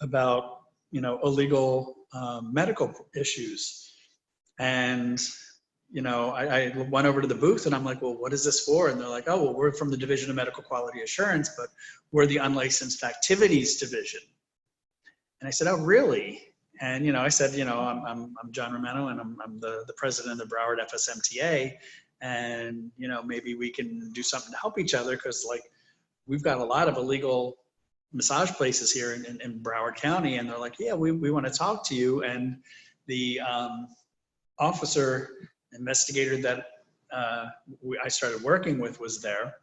about, you know, illegal medical issues. And, you know, I went over to the booth and I'm like, well, what is this for? And they're like, oh, well, we're from the Division of Medical Quality Assurance, but we're the Unlicensed Activities Division. And I said, oh, really? And, you know, I said, you know, I'm John Romano and I'm the president of Broward FSMTA. And, you know, maybe we can do something to help each other because, like, we've got a lot of illegal massage places here in Broward County, and they're like, yeah, we want to talk to you. And the investigator that I started working with was there,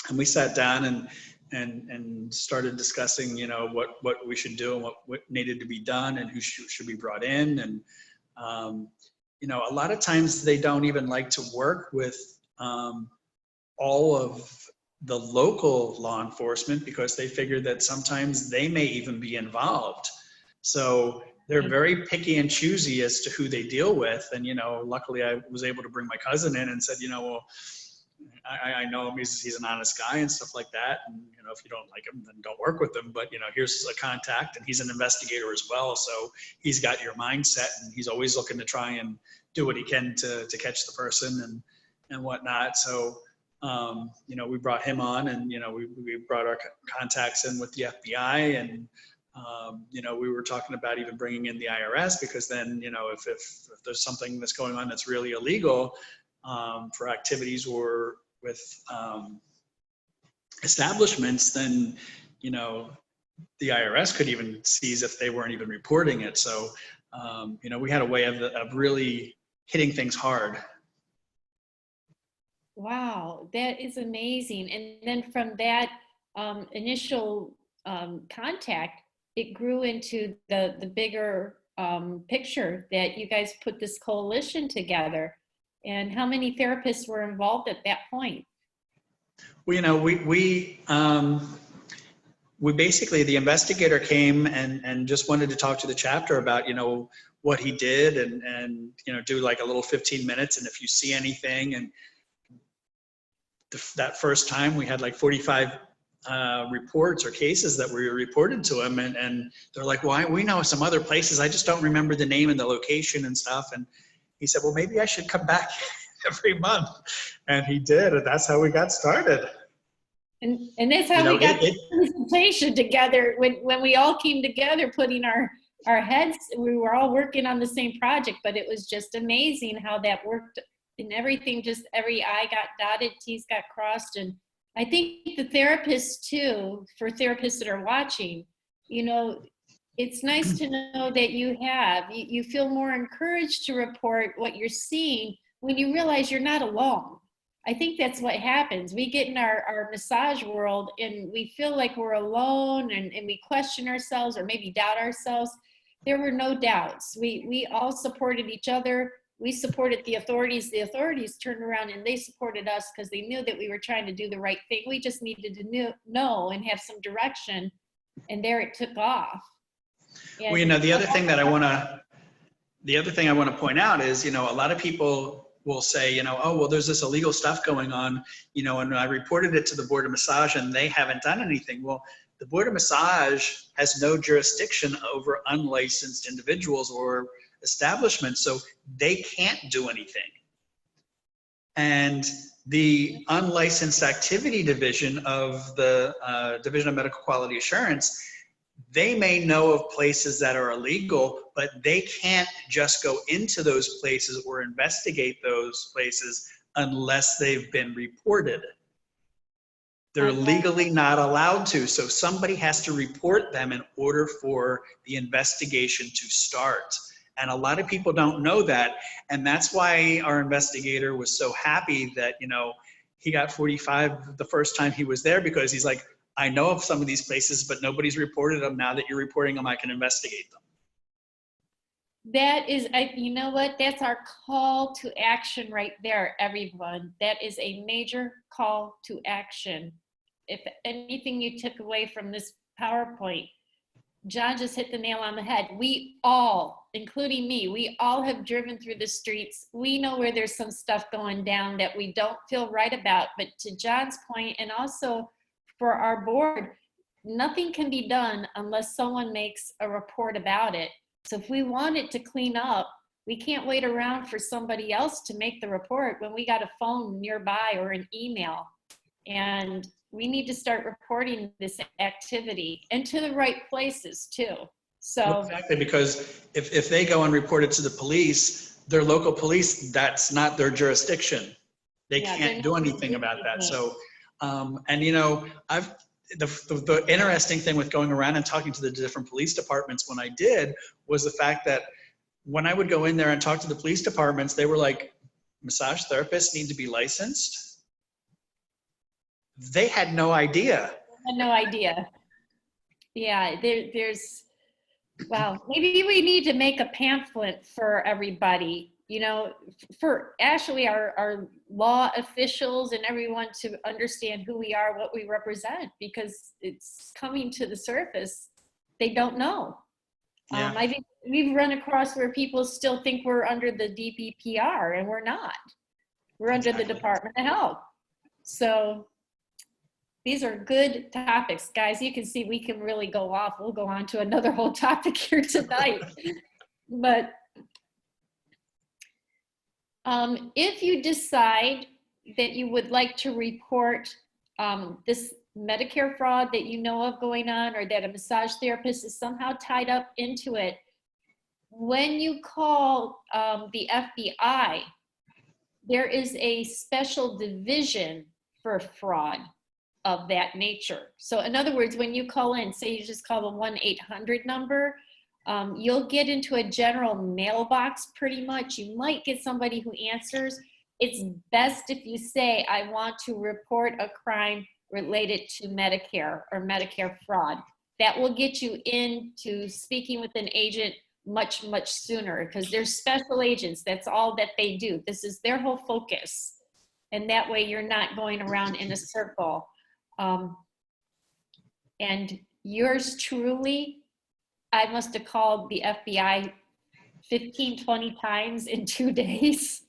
and we sat down and started discussing, you know, what we should do and what needed to be done and who should be brought in. And you know, a lot of times they don't even like to work with all of the local law enforcement because they figure that sometimes they may even be involved. So they're very picky and choosy as to who they deal with. And, you know, luckily I was able to bring my cousin in and said, you know, well, I know him, he's an honest guy and stuff like that. And, you know, if you don't like him, then don't work with him. But, you know, here's a contact, and he's an investigator as well. So he's got your mindset, and he's always looking to try and do what he can to catch the person and whatnot. So, you know, we brought him on, and, you know, we brought our contacts in with the FBI, and, you know, we were talking about even bringing in the IRS, because then, you know, if there's something that's going on that's really illegal for activities or with establishments, then, you know, the IRS could even seize if they weren't even reporting it. So, you know, we had a way of really hitting things hard. Wow, that is amazing. And then from that initial contact, it grew into the bigger picture that you guys put this coalition together. And how many therapists were involved at that point? Well, you know, we basically, the investigator came and just wanted to talk to the chapter about, you know, what he did, and you know, do like a little 15 minutes. And if you see anything, and that first time we had like 45 reports or cases that were reported to him, and they're like, well, we know some other places, I just don't remember the name and the location and stuff. And he said, well, maybe I should come back every month. And he did, and that's how we got started. And that's how we got the presentation together. When we all came together, putting our heads, we were all working on the same project, but it was just amazing how that worked, and everything, just every I got dotted, T's got crossed. And I think the therapists too, for therapists that are watching, you know, it's nice to know that you feel more encouraged to report what you're seeing when you realize you're not alone. I think that's what happens. We get in our massage world and we feel like we're alone, and we question ourselves or maybe doubt ourselves. There were no doubts. We all supported each other. We supported the authorities. The authorities turned around and they supported us because they knew that we were trying to do the right thing. We just needed to know and have some direction, and there it took off. And well, you know, the other thing I want to point out is, you know, a lot of people will say, you know, oh, well, there's this illegal stuff going on, you know, and I reported it to the Board of Massage and they haven't done anything. Well, the Board of Massage has no jurisdiction over unlicensed individuals or establishments, so they can't do anything. And the Unlicensed Activity Division of the Division of Medical Quality Assurance, they may know of places that are illegal, but they can't just go into those places or investigate those places unless they've been reported. They're legally not allowed to. So somebody has to report them in order for the investigation to start. And a lot of people don't know that. And that's why our investigator was so happy that, you know, he got 45 the first time he was there, because he's like, I know of some of these places, but nobody's reported them. Now that you're reporting them, I can investigate them. That is, you know what? That's our call to action right there, everyone. That is a major call to action. If anything you took away from this PowerPoint, John just hit the nail on the head. We all, including me, we all have driven through the streets. We know where there's some stuff going down that we don't feel right about. But to John's point, and also for our board, nothing can be done unless someone makes a report about it. So if we want it to clean up, we can't wait around for somebody else to make the report when we got a phone nearby or an email. And we need to start reporting this activity, and to the right places too. So well, exactly, because if they go and report it to the police, their local police, that's not their jurisdiction. They can't do anything about that. So, and you know, the interesting thing with going around and talking to the different police departments when I did was the fact that when I would go in there and talk to the police departments, they were like, massage therapists need to be licensed. They had no idea. I had no idea. Yeah, there's, wow, maybe we need to make a pamphlet for everybody, you know, for actually our law officials and everyone to understand who we are, what we represent, because it's coming to the surface. They don't know. Yeah. I think we've run across where people still think we're under the DPPR, and we're not. We're under the Department of Health. So these are good topics, guys. You can see we can really go off. We'll go on to another whole topic here tonight. But if you decide that you would like to report this Medicare fraud that you know of going on, or that a massage therapist is somehow tied up into it, when you call the FBI, there is a special division for fraud of that nature. So in other words, when you call in, say you just call the 1-800 number, you'll get into a general mailbox pretty much. You might get somebody who answers. It's best if you say, I want to report a crime related to Medicare or Medicare fraud. That will get you into speaking with an agent much, much sooner, because they're special agents. That's all that they do. This is their whole focus. And that way you're not going around in a circle. And yours truly, I must have called the FBI 15, 20 times in 2 days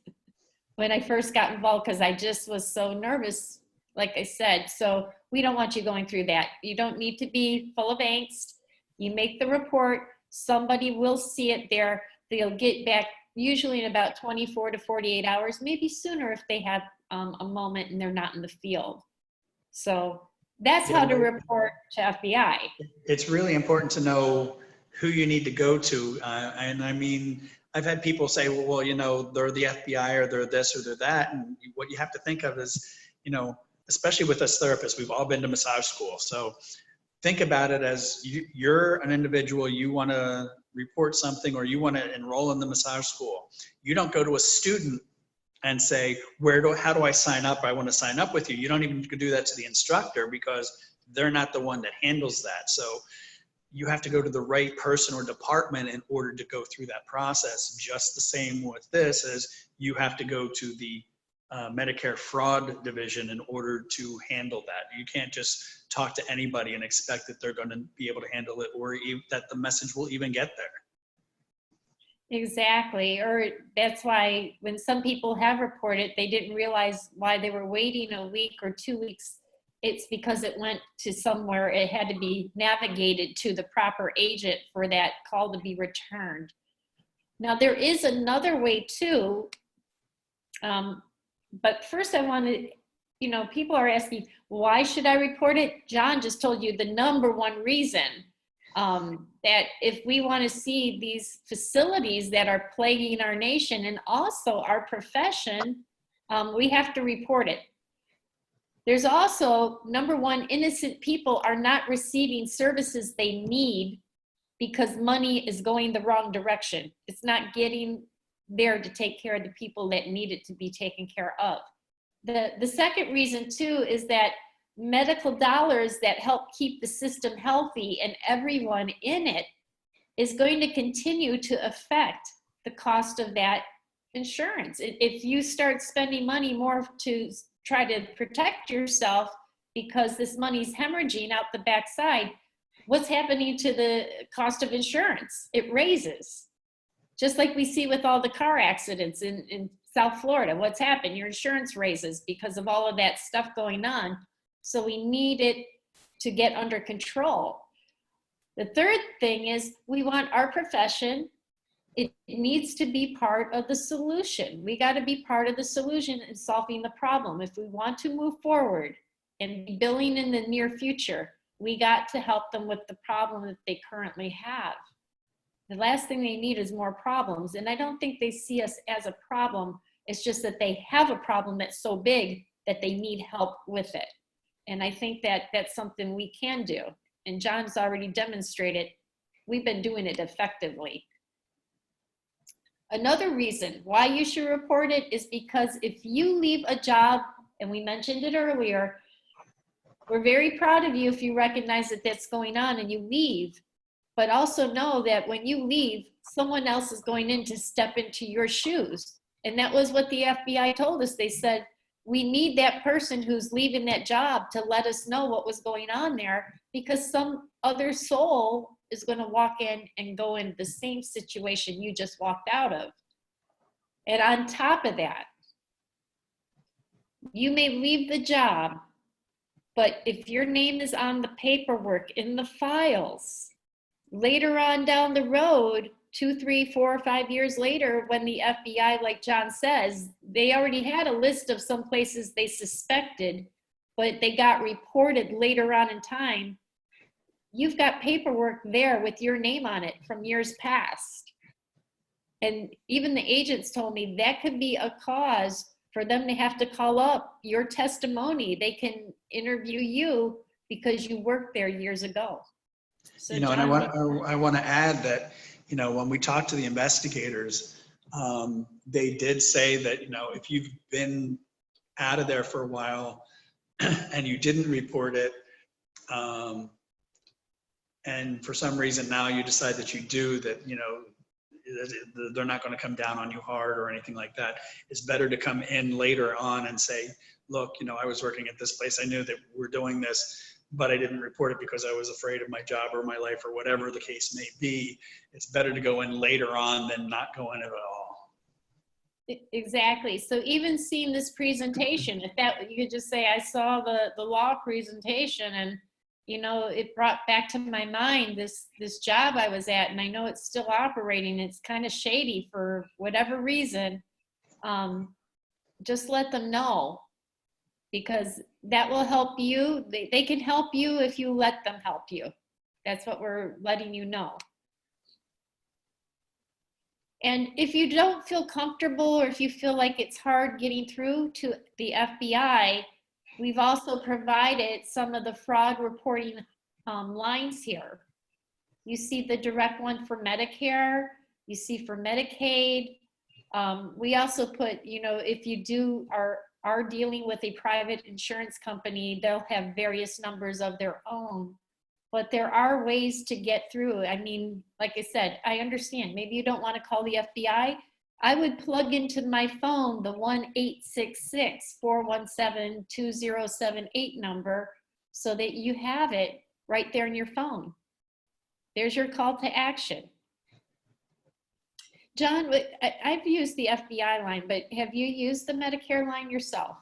when I first got involved, because I just was so nervous, like I said. So we don't want you going through that. You don't need to be full of angst. You make the report, somebody will see it there. They'll get back usually in about 24 to 48 hours, maybe sooner if they have a moment and they're not in the field. So that's how to report to FBI. It's really important to know who you need to go to. And I mean, I've had people say, well, you know, they're the FBI or they're this or they're that. And what you have to think of is, you know, especially with us therapists, we've all been to massage school. So think about it as you're an individual, you want to report something or you want to enroll in the massage school. You don't go to a student and say, how do I sign up? I want to sign up with you. You don't even do that to the instructor, because they're not the one that handles that. So you have to go to the right person or department in order to go through that process. Just the same with this as you have to go to the Medicare Fraud division in order to handle that. You can't just talk to anybody and expect that they're going to be able to handle it, or that the message will even get there. Exactly. Or that's why when some people have reported, they didn't realize why they were waiting a week or 2 weeks. It's because it went to somewhere, it had to be navigated to the proper agent for that call to be returned. Now there is another way too, but first I want to, you know, people are asking, why should I report it? John just told you the number one reason, that if we want to see these facilities that are plaguing our nation and also our profession, we have to report it. There's also, number one, innocent people are not receiving services they need because money is going the wrong direction. It's not getting there to take care of the people that need it to be taken care of. The second reason too is that medical dollars that help keep the system healthy and everyone in it is going to continue to affect the cost of that insurance. If you start spending money more to try to protect yourself because this money's hemorrhaging out the backside, what's happening to the cost of insurance? It raises. Just like we see with all the car accidents in South Florida. What's happened? Your insurance raises because of all of that stuff going on. So we need it to get under control. The third thing is we want our profession, it needs to be part of the solution. We got to be part of the solution in solving the problem. If we want to move forward and be billing in the near future, we got to help them with the problem that they currently have. The last thing they need is more problems. And I don't think they see us as a problem. It's just that they have a problem that's so big that they need help with it. And I think that that's something we can do. And John's already demonstrated we've been doing it effectively. Another reason why you should report it is because if you leave a job, and we mentioned it earlier, we're very proud of you if you recognize that that's going on and you leave, but also know that when you leave, someone else is going in to step into your shoes. And that was what the FBI told us. They said, we need that person who's leaving that job to let us know what was going on there, because some other soul is going to walk in and go in the same situation you just walked out of. And on top of that, you may leave the job, but if your name is on the paperwork in the files, later on down the road, 2, 3, 4, 5 years later, when the FBI, like John says, they already had a list of some places they suspected, but they got reported later on in time, you've got paperwork there with your name on it from years past. And even the agents told me that could be a cause for them to have to call up your testimony. They can interview you because you worked there years ago. So You know, and John, I want to add that, you know, when we talked to the investigators, they did say that, you know, if you've been out of there for a while and you didn't report it, and for some reason now you decide that you do, that, you know, they're not going to come down on you hard or anything like that. It's better to come in later on and say, look, you know, I was working at this place. I knew that we're doing this, but I didn't report it because I was afraid of my job or my life or whatever the case may be. It's better to go in later on than not go in at all. exactly. So even seeing this presentation, if that, you could just say, I saw the law presentation, and you know, it brought back to my mind this job I was at, and I know it's still operating. It's kind of shady for whatever reason. Just let them know, because that will help you. They can help you if you let them help you. That's what we're letting you know. And if you don't feel comfortable, or if you feel like it's hard getting through to the FBI, we've also provided some of the fraud reporting lines here. You see the direct one for Medicare, you see for Medicaid. We also put, you know, if you are dealing with a private insurance company, they'll have various numbers of their own. But there are ways to get through. I mean, like I said, I understand. Maybe you don't want to call the FBI. I would plug into my phone the 1-866-417-2078 number so that you have it right there in your phone. There's your call to action. John, I've used the FBI line, but have you used the Medicare line yourself?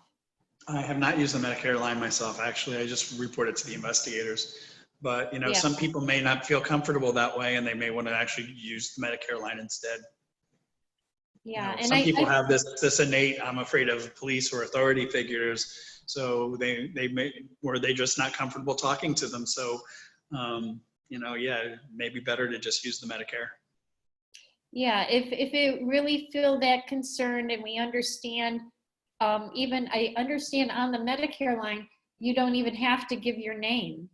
I have not used the Medicare line myself. Actually, I just report it to the investigators. But, you know, Yeah. some people may not feel comfortable that way, and they may want to actually use the Medicare line instead. Yeah, You know, and some people have this innate, I'm afraid of police or authority figures, so they may, or they just not comfortable talking to them. So, you know, yeah, it may be better to just use the Medicare. Yeah, if it really feel that concerned, and we understand, even I understand on the Medicare line, you don't even have to give your name.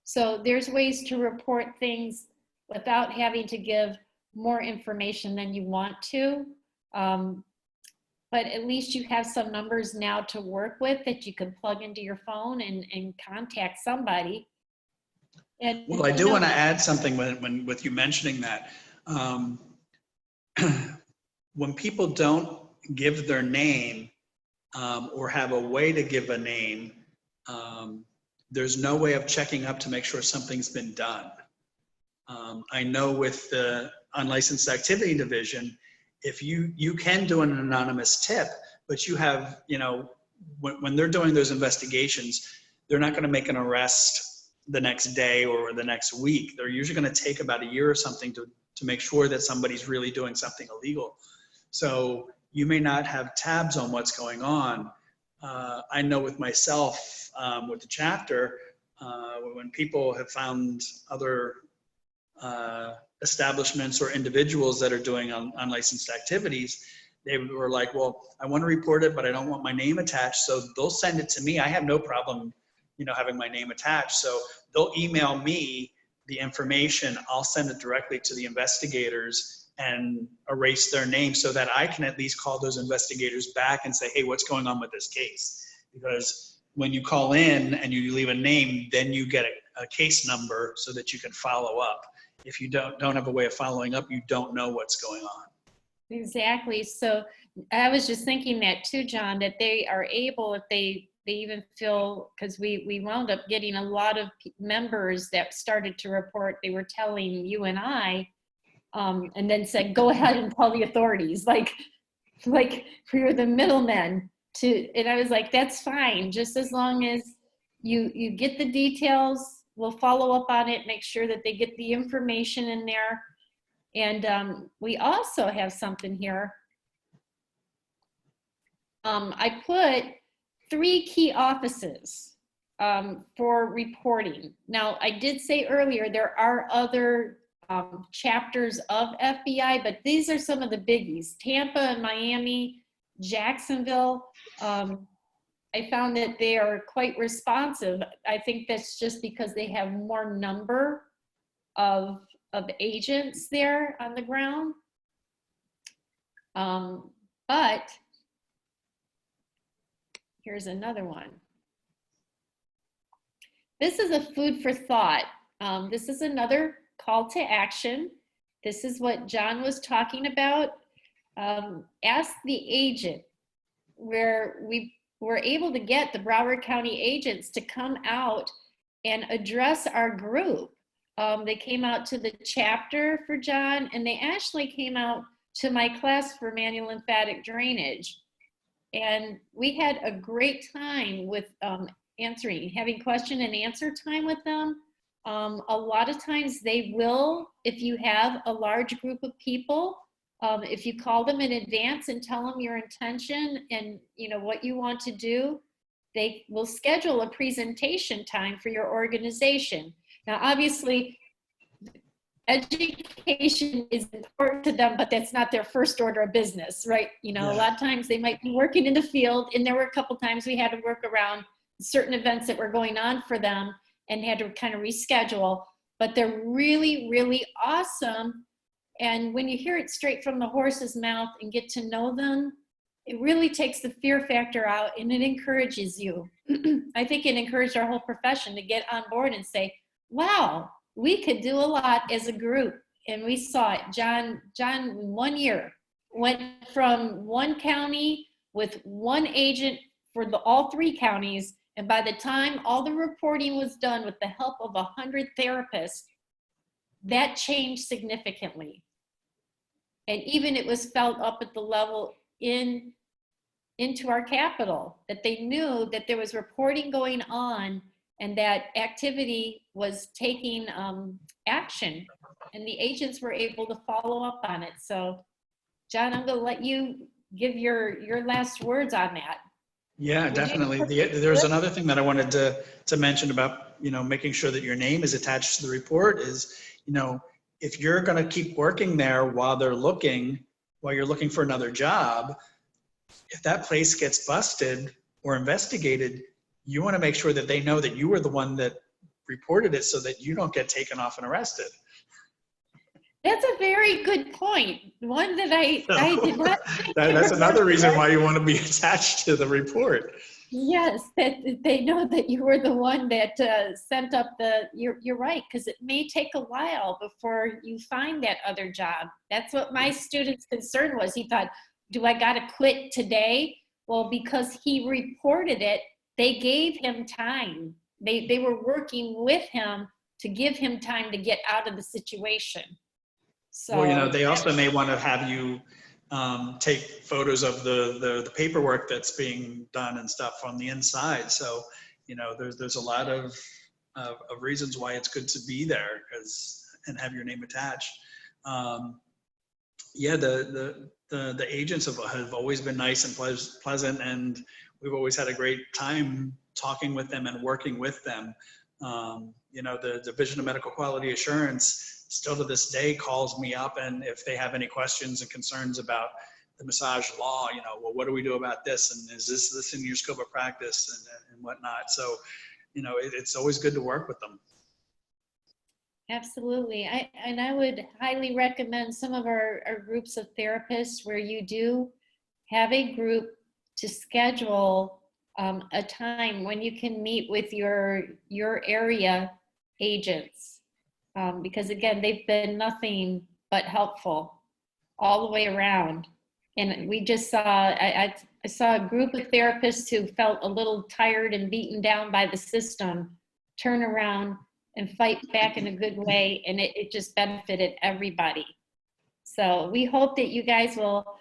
So there's ways to report things without having to give more information than you want to. But at least you have some numbers now to work with that you can plug into your phone and contact somebody. And, Well, I do want to add something with you mentioning that. When people don't give their name or have a way to give a name, there's no way of checking up to make sure something's been done. I know with the unlicensed activity division, if you can do an anonymous tip, but you have, you know, when they're doing those investigations, they're not going to make an arrest the next day or the next week. They're usually going to take about a year or something to make sure that somebody's really doing something illegal. So you may not have tabs on what's going on. I know with myself, with the chapter, when people have found other establishments or individuals that are doing unlicensed activities, they were like, well, I want to report it, but I don't want my name attached. So they'll send it to me. I have no problem, having my name attached. So they'll email me the information. I'll send it directly to the investigators and erase their name so that I can at least call those investigators back and say, hey, what's going on with this case? Because when you call in and you leave a name, then you get a case number so that you can follow up. If you don't have a way of following up, you don't know what's going on. Exactly. So I was just thinking that too, John, that they are able, if they even feel, because we wound up getting a lot of members that started to report, they were telling you and I, and then said, go ahead and tell the authorities, like you're the middlemen and I was like, that's fine. Just as long as you get the details, we'll follow up on it, make sure that they get the information in there. And we also have something here. I put 3 key offices for reporting. Now, I did say earlier, there are other chapters of FBI, but these are some of the biggies. Tampa and Miami, Jacksonville. I found that they are quite responsive. I think that's just because they have more number of agents there on the ground. But here's another one. This is a food for thought. This is another call to action. This is what John was talking about. Ask the agent, where we were able to get the Broward County agents to come out and address our group. They came out to the chapter for John, and they actually came out to my class for manual lymphatic drainage. And we had a great time with having question and answer time with them. A lot of times they will, if you have a large group of people, if you call them in advance and tell them your intention and what you want to do, they will schedule a presentation time for your organization. Now, obviously, education is important to them, but that's not their first order of business, right? A lot of times they might be working in the field, and there were a couple times we had to work around certain events that were going on for them and had to kind of reschedule, but they're really, really awesome. And when you hear it straight from the horse's mouth and get to know them, it really takes the fear factor out, and it encourages you. I think it encouraged our whole profession to get on board and say, wow, we could do a lot as a group. And we saw it. John in 1 year went from one county with one agent for all 3 counties. And by the time all the reporting was done with the help of 100 therapists, that changed significantly. And even it was felt up at the level into our capital, that they knew that there was reporting going on and that activity was taking action, and the agents were able to follow up on it. So, John, I'm going to let you give your last words on that. Yeah, definitely. There's another thing that I wanted to mention about, making sure that your name is attached to the report is, if you're going to keep working there while you're looking for another job, if that place gets busted or investigated, you want to make sure that they know that you were the one that reported it so that you don't get taken off and arrested. That's a very good point. One that I did not. That's another reason why you want to be attached to the report. Yes, that they know that you were the one that sent up you're right, because it may take a while before you find that other job. That's what my student's concern was. He thought, do I got to quit today? Well, because he reported it, they gave him time. They were working with him to give him time to get out of the situation. So, well, they also may want to have you take photos of the paperwork that's being done and stuff on the inside. So, there's a lot of reasons why it's good to be there and have your name attached. Yeah, the agents have always been nice and pleasant, and we've always had a great time talking with them and working with them. The Division of Medical Quality Assurance still to this day calls me up, and if they have any questions and concerns about massage law, well, what do we do about this? And is this in your scope of practice and whatnot? So, it's always good to work with them. Absolutely. I would highly recommend some of our groups of therapists where you do have a group to schedule a time when you can meet with your area agents. Because again, they've been nothing but helpful all the way around. And we just saw, I saw a group of therapists who felt a little tired and beaten down by the system turn around and fight back in a good way, and it just benefited everybody. So we hope that you guys will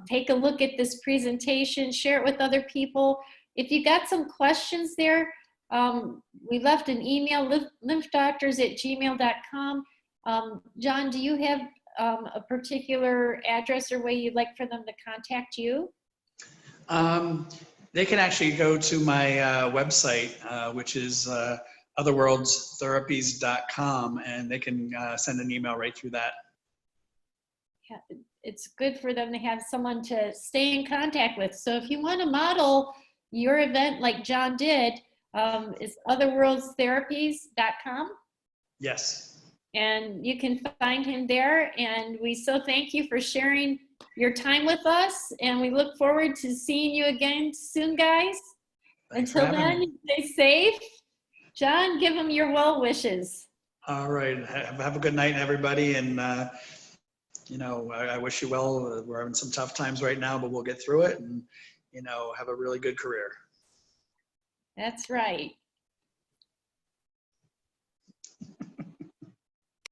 take a look at this presentation, share it with other people. If you got some questions there, we left an email, lymphdoctors@gmail.com. John, do you have a particular address or way you'd like for them to contact you? They can actually go to my website, which is otherworldstherapies.com, and they can send an email right through that. Yeah, it's good for them to have someone to stay in contact with. So if you want to model your event like John did, is otherworldstherapies.com. Yes. And you can find him there. And we so thank you for sharing your time with us. And we look forward to seeing you again soon, guys. Until then, stay safe. John, give them your well wishes. All right. Have a good night, everybody. And, I wish you well. We're having some tough times right now, but we'll get through it and, have a really good career. That's right.